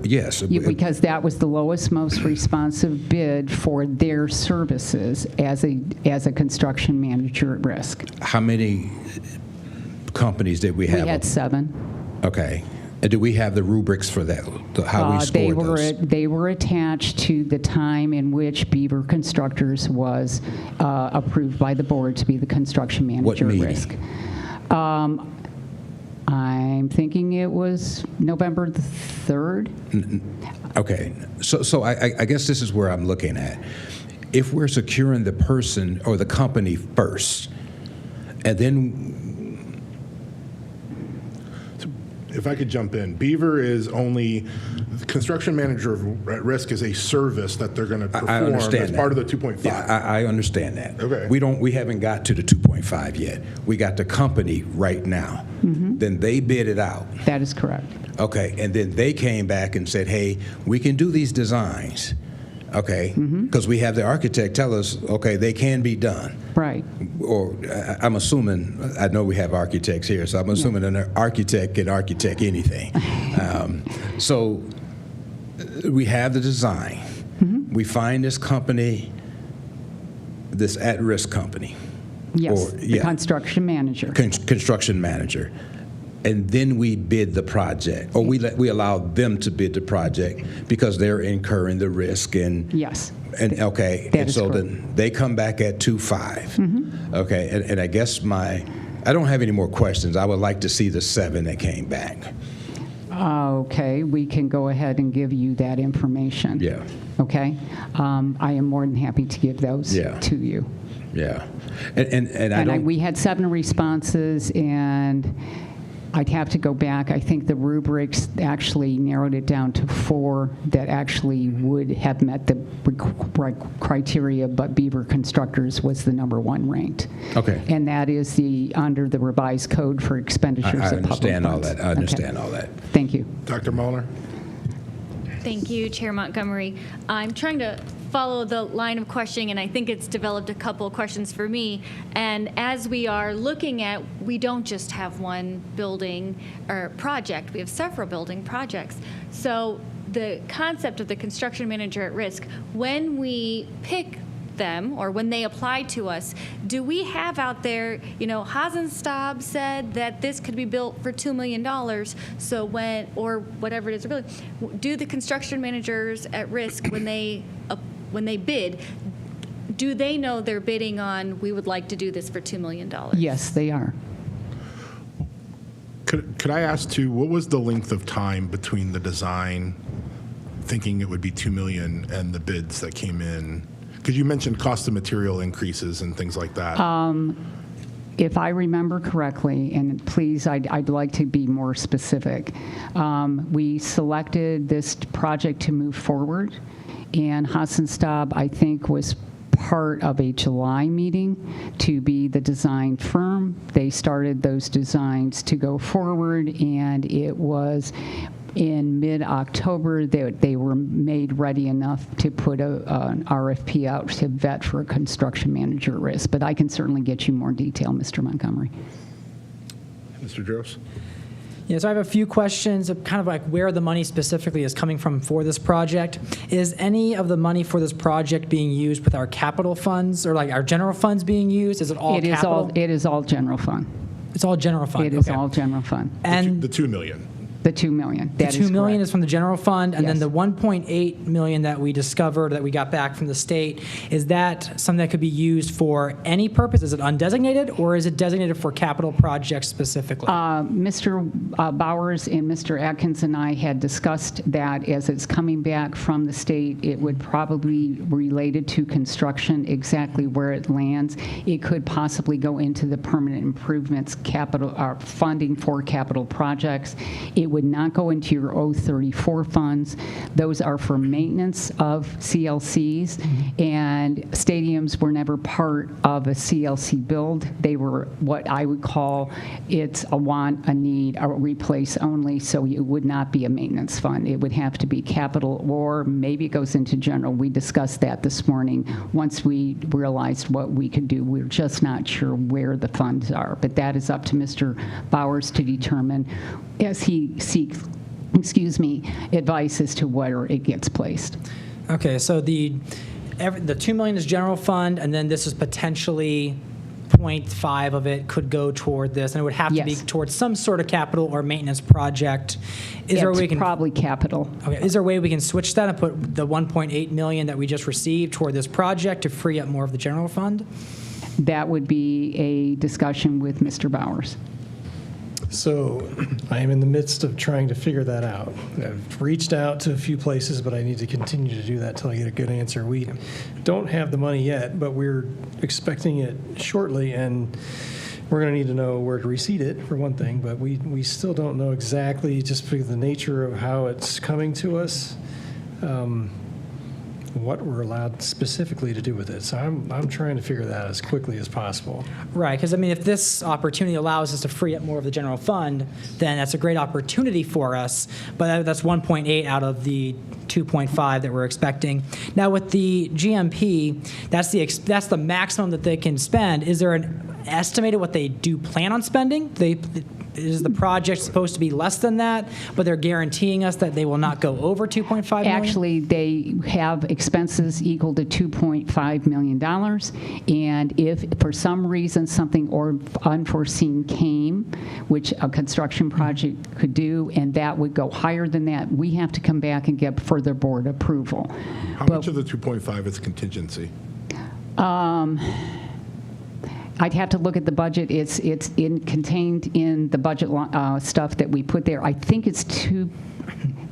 Yes. Because that was the lowest, most responsive bid for their services as a construction manager at risk. How many companies did we have? We had 7. Okay. And do we have the rubrics for that, how we scored those? They were attached to the time in which Beaver Constructors was approved by the board to be the construction manager What at meeting? risk. I'm thinking it was November the 3rd. Okay, so I guess this is where I'm looking at. If we're securing the person or the company first, and then, If I could jump in, Beaver is only, the construction manager at risk is a service that they're going to I perform understand as that. part of the 2.5. Yeah, I understand that. Okay. We haven't got to the 2.5 yet. We got the company right now. Then they bid it out. That is correct. Okay, and then they came back and said, hey, we can do these designs, okay? Because we have the architect tell us, okay, they can be done. Right. Or I'm assuming, I know we have architects here, so I'm assuming an architect can architect anything. So we have the design. We find this company, this at-risk company. Yes, Or- the yeah. construction manager. Construction manager. And then we bid the project, or we allow them to bid the project because they're incurring the risk and Yes. and okay, That and is so correct. then they come back at 2.5. Okay, and I guess I don't have any more questions. I would like to see the 7 that came back. Okay, we can go ahead and give you that information. Yeah. Okay? I am more than happy to give those Yeah. to you. Yeah, and I And don't. we had 7 responses, and I'd have to go back. I think the rubrics actually narrowed it down to 4 that actually would have met the criteria, but Beaver Constructors was the number 1 ranked. Okay. And that is under the revised code for expenditures I of public understand all funds. that. I understand Okay. all that. Thank you. Dr. Mueller? Thank you, Chair Montgomery. I'm trying to follow the line of questioning, and I think it's developed a couple of questions for me. And as we are looking at, we don't just have one building or project, we have several building projects. So the concept of the construction manager at risk, when we pick them or when they apply to us, do we have out there, Hasenstab said that this could be built for $2 million, so or whatever it is, really, do the construction managers at risk when they bid, do they know they're bidding on, we would like to do this for $2 million? Yes, they are. Could I ask too, what was the length of time between the design, thinking it would be $2 million, and the bids that came in? Because you mentioned cost of material increases and things like that. If I remember correctly, and please, I'd like to be more specific, we selected this project to move forward, and Hasenstab, I think, was part of a July meeting to be the design firm. They started those designs to go forward, and it was in mid-October that they were made ready enough to put an RFP out to vet for a construction manager at risk. But I can certainly get you more detail, Mr. Montgomery. Mr. Drost? Yeah, so I have a few questions of kind of like where the money specifically is coming from for this project. Is any of the money for this project being used with our capital funds or like our general funds being used? Is it all capital? It is all general fund. It's all general fund. It is okay. all general fund. And The $2 million. The $2 million. the That $2 million correct. is from the general fund, and then Yes. the $1.8 million that we discovered that we got back from the state, is that something that could be used for any purpose? Is it undesignated, or is it designated for capital projects specifically? Mr. Bowers and Mr. Atkins and I had discussed that as it's coming back from the state, it would probably be related to construction, exactly where it lands. It could possibly go into the permanent improvements capital, funding for capital projects. It would not go into your 034 funds. Those are for maintenance of CLCs, and stadiums were never part of a CLC build. They were what I would call, it's a want, a need, a replace only, so it would not be a maintenance fund. It would have to be capital, or maybe it goes into general. We discussed that this morning. Once we realized what we could do, we're just not sure where the funds are, but that is up to Mr. Bowers to determine as he seeks, advice as to where it gets placed. Okay, so the $2 million is general fund, and then this is potentially 0.5 of it could go toward this, and it would have to be Yes. towards some sort of capital or maintenance project. Is there a way we It's can probably capital. Okay. Is there a way we can switch that and put the 1.8 million that we just received toward this project to free up more of the general fund? That would be a discussion with Mr. Bowers. So I am in the midst of trying to figure that out. I've reached out to a few places, but I need to continue to do that until I get a good answer. We don't have the money yet, but we're expecting it shortly, and we're going to need to know where to reseed it, for one thing, but we still don't know exactly, just because of the nature of how it's coming to us, what we're allowed specifically to do with it. So I'm trying to figure that out as quickly as possible. Right, because I mean, if this opportunity allows us to free up more of the general fund, then that's a great opportunity for us. But that's 1.8 out of the 2.5 that we're expecting. Now, with the GMP, that's the maximum that they can spend. Is there an estimated what they do plan on spending? Is the project supposed to be less than that, but they're guaranteeing us that they will not go over 2.5 million? Actually, they have expenses equal to $2.5 million, and if for some reason something unforeseen came, which a construction project could do, and that would go higher than that, we have to come back and get further board approval. How much of the 2.5 is contingency? I'd have to look at the budget. It's contained in the budget stuff that we put there. I think it's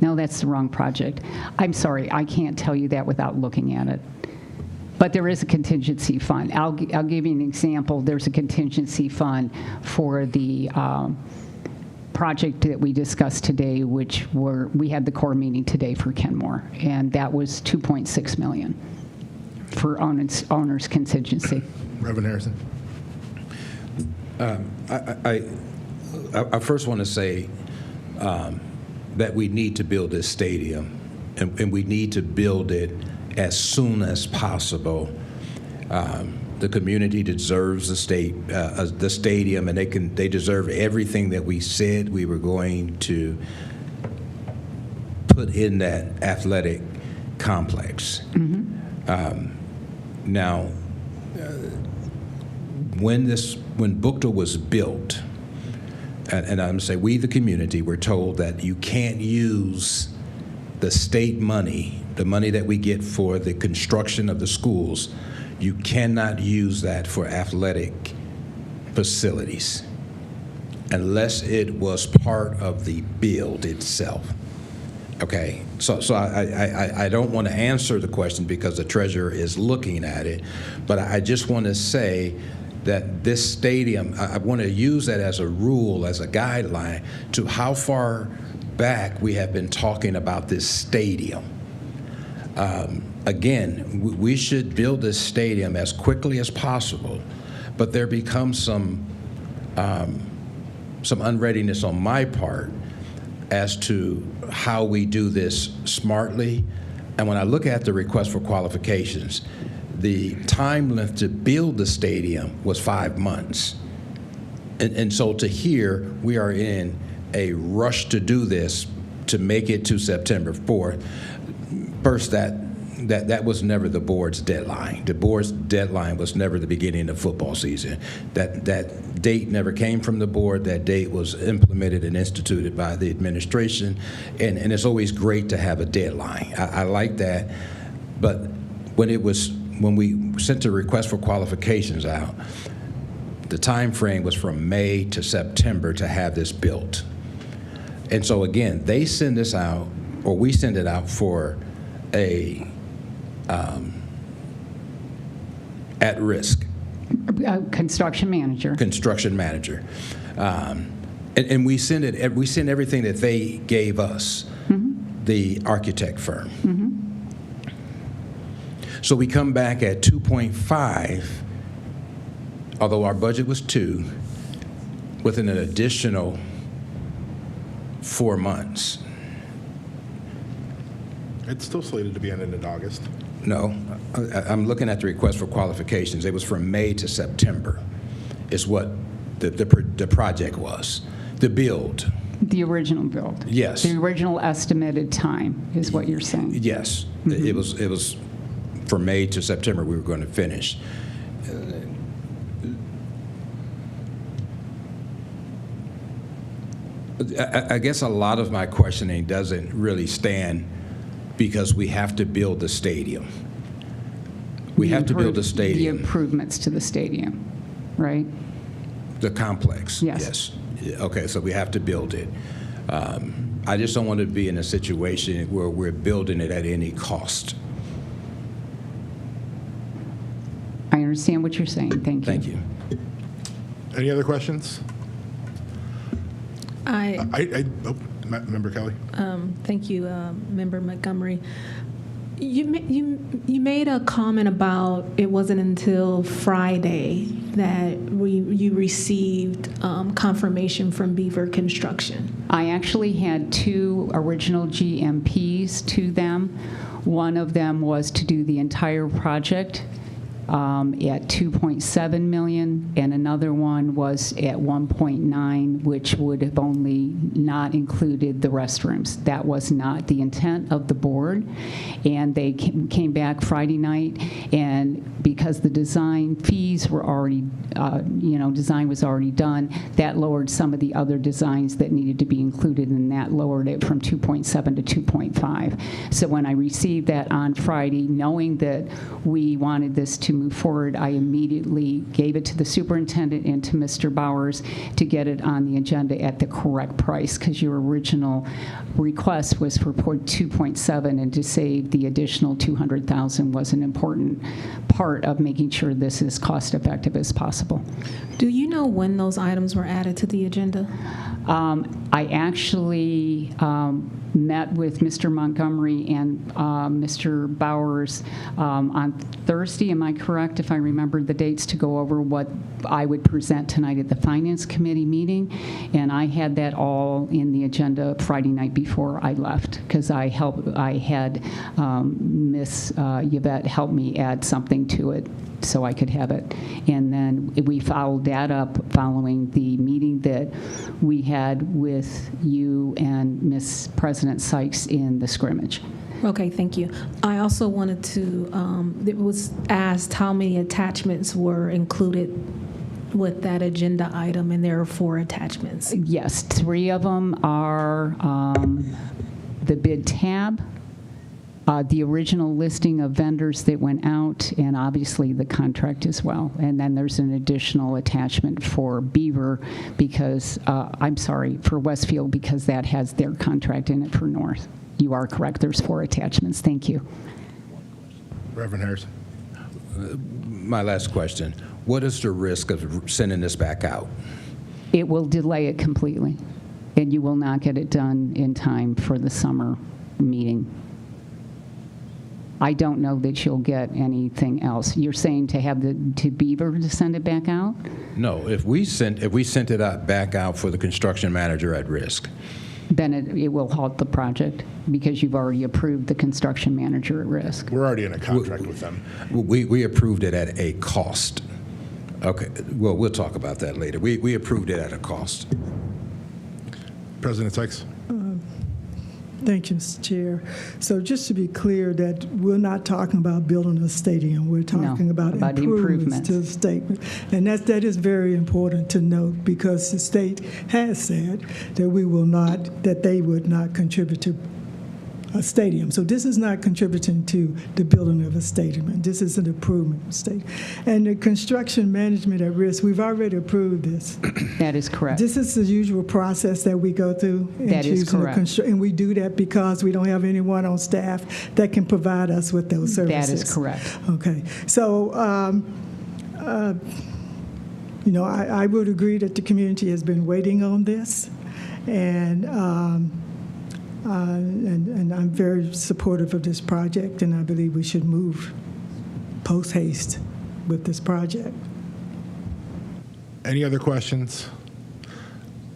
no, that's the wrong project. I'm sorry, I can't tell you that without looking at it. But there is a contingency fund. I'll give you an example. There's a contingency fund for the project that we discussed today, which we had the core meeting today for Kenmore, and that was $2.6 million for owner's contingency. Reverend Harrison. I first want to say that we need to build this stadium, and we need to build it as soon as possible. The community deserves the stadium, and they deserve everything that we said we were going to put in that athletic complex. Now, when Booker was built, and I'm going to say we, the community, were told that you can't use the state money, the money that we get for the construction of the schools, you cannot use that for athletic facilities unless it was part of the build itself. Okay, so I don't want to answer the question because the treasurer is looking at it, but I just want to say that this stadium, I want to use that as a rule, as a guideline to how far back we have been talking about this stadium. Again, we should build this stadium as quickly as possible, but there becomes some unreadiness on my part as to how we do this smartly. And when I look at the request for qualifications, the time length to build the stadium was 5 months. And so to hear we are in a rush to do this to make it to September 4th, first, that was never the board's deadline. The board's deadline was never the beginning of football season. That date never came from the board. That date was implemented and instituted by the administration, and it's always great to have a deadline. I like that, but when we sent the request for qualifications out, the time frame was from May to September to have this built. And so again, they send this out, or we send it out for a at-risk Construction manager. And we send everything that they gave us, the architect firm. So we come back at 2.5, although our budget was 2, within an additional 4 months. It's still slated to be ended in August. No, I'm looking at the request for qualifications. It was from May to September is what the project was, the build. The original build. Yes. The original estimated time is what you're saying. Yes. It was from May to September we were going to finish. I guess a lot of my questioning doesn't really stand because we have to build the stadium. We have to build the The stadium, improvements to the stadium, right? the complex. Yes. Yeah, okay, so we have to build it. I just don't want to be in a situation where we're building it at any cost. I understand what you're saying. Thank you. Thank you. Any other questions? Member Kelly? Thank you, Member Montgomery. You made a comment about it wasn't until Friday that you received confirmation from Beaver Construction. I actually had 2 original GMPs to them. One of them was to do the entire project at $2.7 million, and another one was at $1.9, which would have only not included the restrooms. That was not the intent of the board, and they came back Friday night, and because the design fees were already, design was already done, that lowered some of the other designs that needed to be included, and that lowered it from 2.7 to 2.5. So when I received that on Friday, knowing that we wanted this to move forward, I immediately gave it to the superintendent and to Mr. Bowers to get it on the agenda at the correct price, because your original request was for 2.7, and to save the additional $200,000 was an important part of making sure this is cost effective as possible. Do you know when those items were added to the agenda? I actually met with Mr. Montgomery and Mr. Bowers on Thursday, am I correct, if I remember the dates, to go over what I would present tonight at the Finance Committee meeting, and I had that all in the agenda Friday night before I left, because I had Miss Yvette help me add something to it so I could have it. And then we followed that up following the meeting that we had with you and Miss President Sykes in the scrimmage. Okay, thank you. I also wanted to, it was asked how many attachments were included with that agenda item, and there are 4 attachments. Yes, 3 of them are the bid tab, the original listing of vendors that went out, and obviously the contract as well. And then there's an additional attachment for Beaver because, for Westfield, because that has their contract in it for North. You are correct. There's 4 attachments. Thank you. Reverend Harrison? My last question. What is the risk of sending this back out? It will delay it completely, and you will not get it done in time for the summer meeting. I don't know that you'll get anything else. You're saying to Beaver to send it back out? No, if we sent it back out for the construction manager at risk. Then it will halt the project because you've already approved the construction manager at risk. We're already in a contract with them. We approved it at a cost. Okay, well, we'll talk about that later. We approved it at a cost. President Sykes? Thank you, Mr. Chair. So just to be clear, that we're not talking about building a stadium. We're talking about improvements to the stadium. And that is very important to note, because the state has said that they would not contribute to a stadium. So this is not contributing to the building of a stadium, and this is an improvement of the stadium. And the construction management at risk, we've already approved this. That is correct. This is the usual process that we go through. That is correct. And we do that because we don't have anyone on staff that can provide us with those services. That is correct. Okay. So, I would agree that the community has been waiting on this, and I'm very supportive of this project, and I believe we should move post-haste with this project. Any other questions?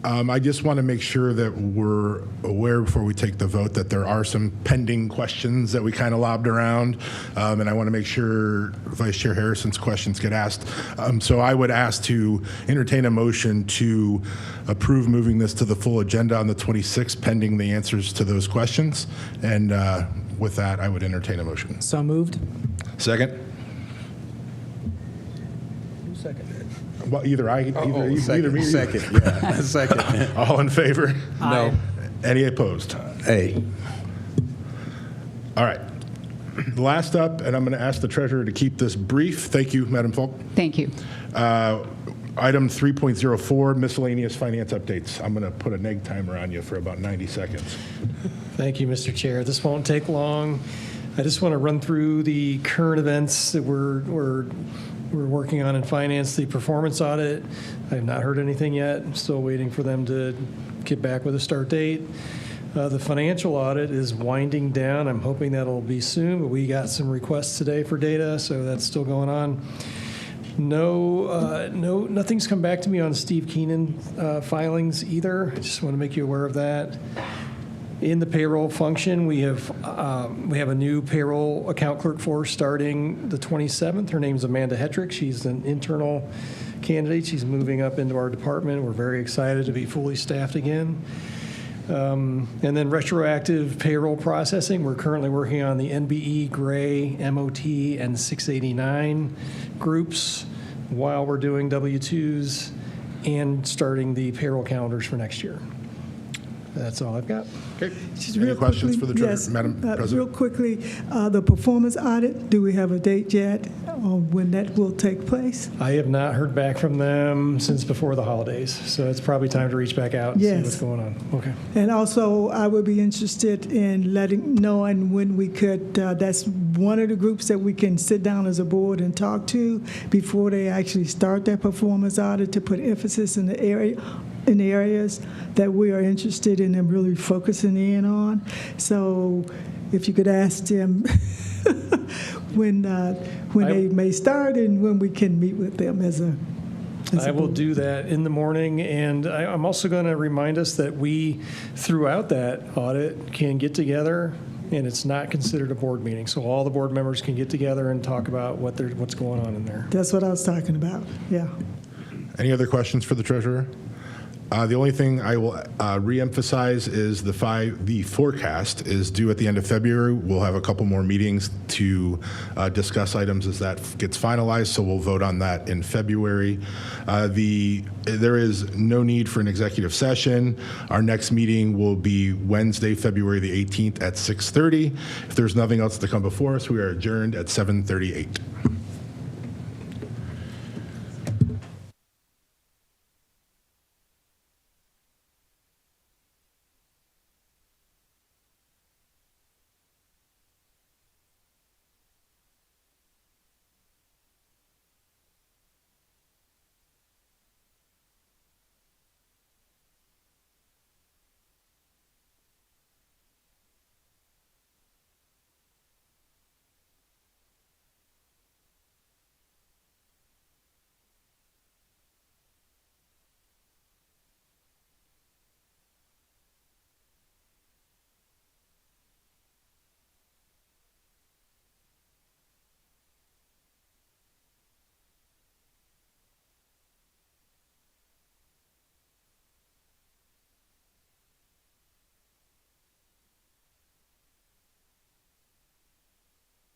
I just want to make sure that we're aware before we take the vote that there are some pending questions that we kind of lobbed around, and I want to make sure Vice Chair Harrison's questions get asked. So I would ask to entertain a motion to approve moving this to the full agenda on the 26th, pending the answers to those questions. And with that, I would entertain a motion. So moved. Second? Well, either me or you. Second, yeah, second. All in favor? No. Any opposed? A. All right. Last up, and I'm going to ask the treasurer to keep this brief. Thank you, Madam Falk. Thank you. Item 3.04, miscellaneous finance updates. I'm going to put a neg timer on you for about 90 seconds. Thank you, Mr. Chair. This won't take long. I just want to run through the current events that we're working on in finance. The performance audit, I have not heard anything yet. I'm still waiting for them to get back with a start date. The financial audit is winding down. I'm hoping that'll be soon, but we got some requests today for data, so that's still going on. Nothing's come back to me on Steve Keenan filings either. I just want to make you aware of that. In the payroll function, we have a new payroll account clerk force starting the 27th. Her name's Amanda Hetrick. She's an internal candidate. She's moving up into our department. We're very excited to be fully staffed again. And then retroactive payroll processing. We're currently working on the NBE, Gray, MOT, and 689 groups while we're doing W-2s and starting the payroll calendars for next year. That's all I've got. Okay. Just Any real questions quickly, for the treasurer, yes, Madam Real President? quickly, the performance audit, do we have a date yet on when that will take place? I have not heard back from them since before the holidays, so it's probably time to reach back out and see Yes. what's going on. Okay. And also, I would be interested in knowing when we could, that's one of the groups that we can sit down as a board and talk to before they actually start their performance audit to put emphasis in the areas that we are interested in and really focusing in on. So if you could ask them when they may start and when we can meet with them as a I will do that in the morning, and I'm also going to remind us that we, throughout that audit, can get together, and it's not considered a board meeting. So all the board members can get together and talk about what's going on in there. That's what I was talking about, yeah. Any other questions for the treasurer? The only thing I will reemphasize is the forecast is due at the end of February. We'll have a couple more meetings to discuss items as that gets finalized, so we'll vote on that in February. There is no need for an executive session. Our next meeting will be Wednesday, February the 18th at 6:30. If there's nothing else to come before us, we are adjourned at 7:38.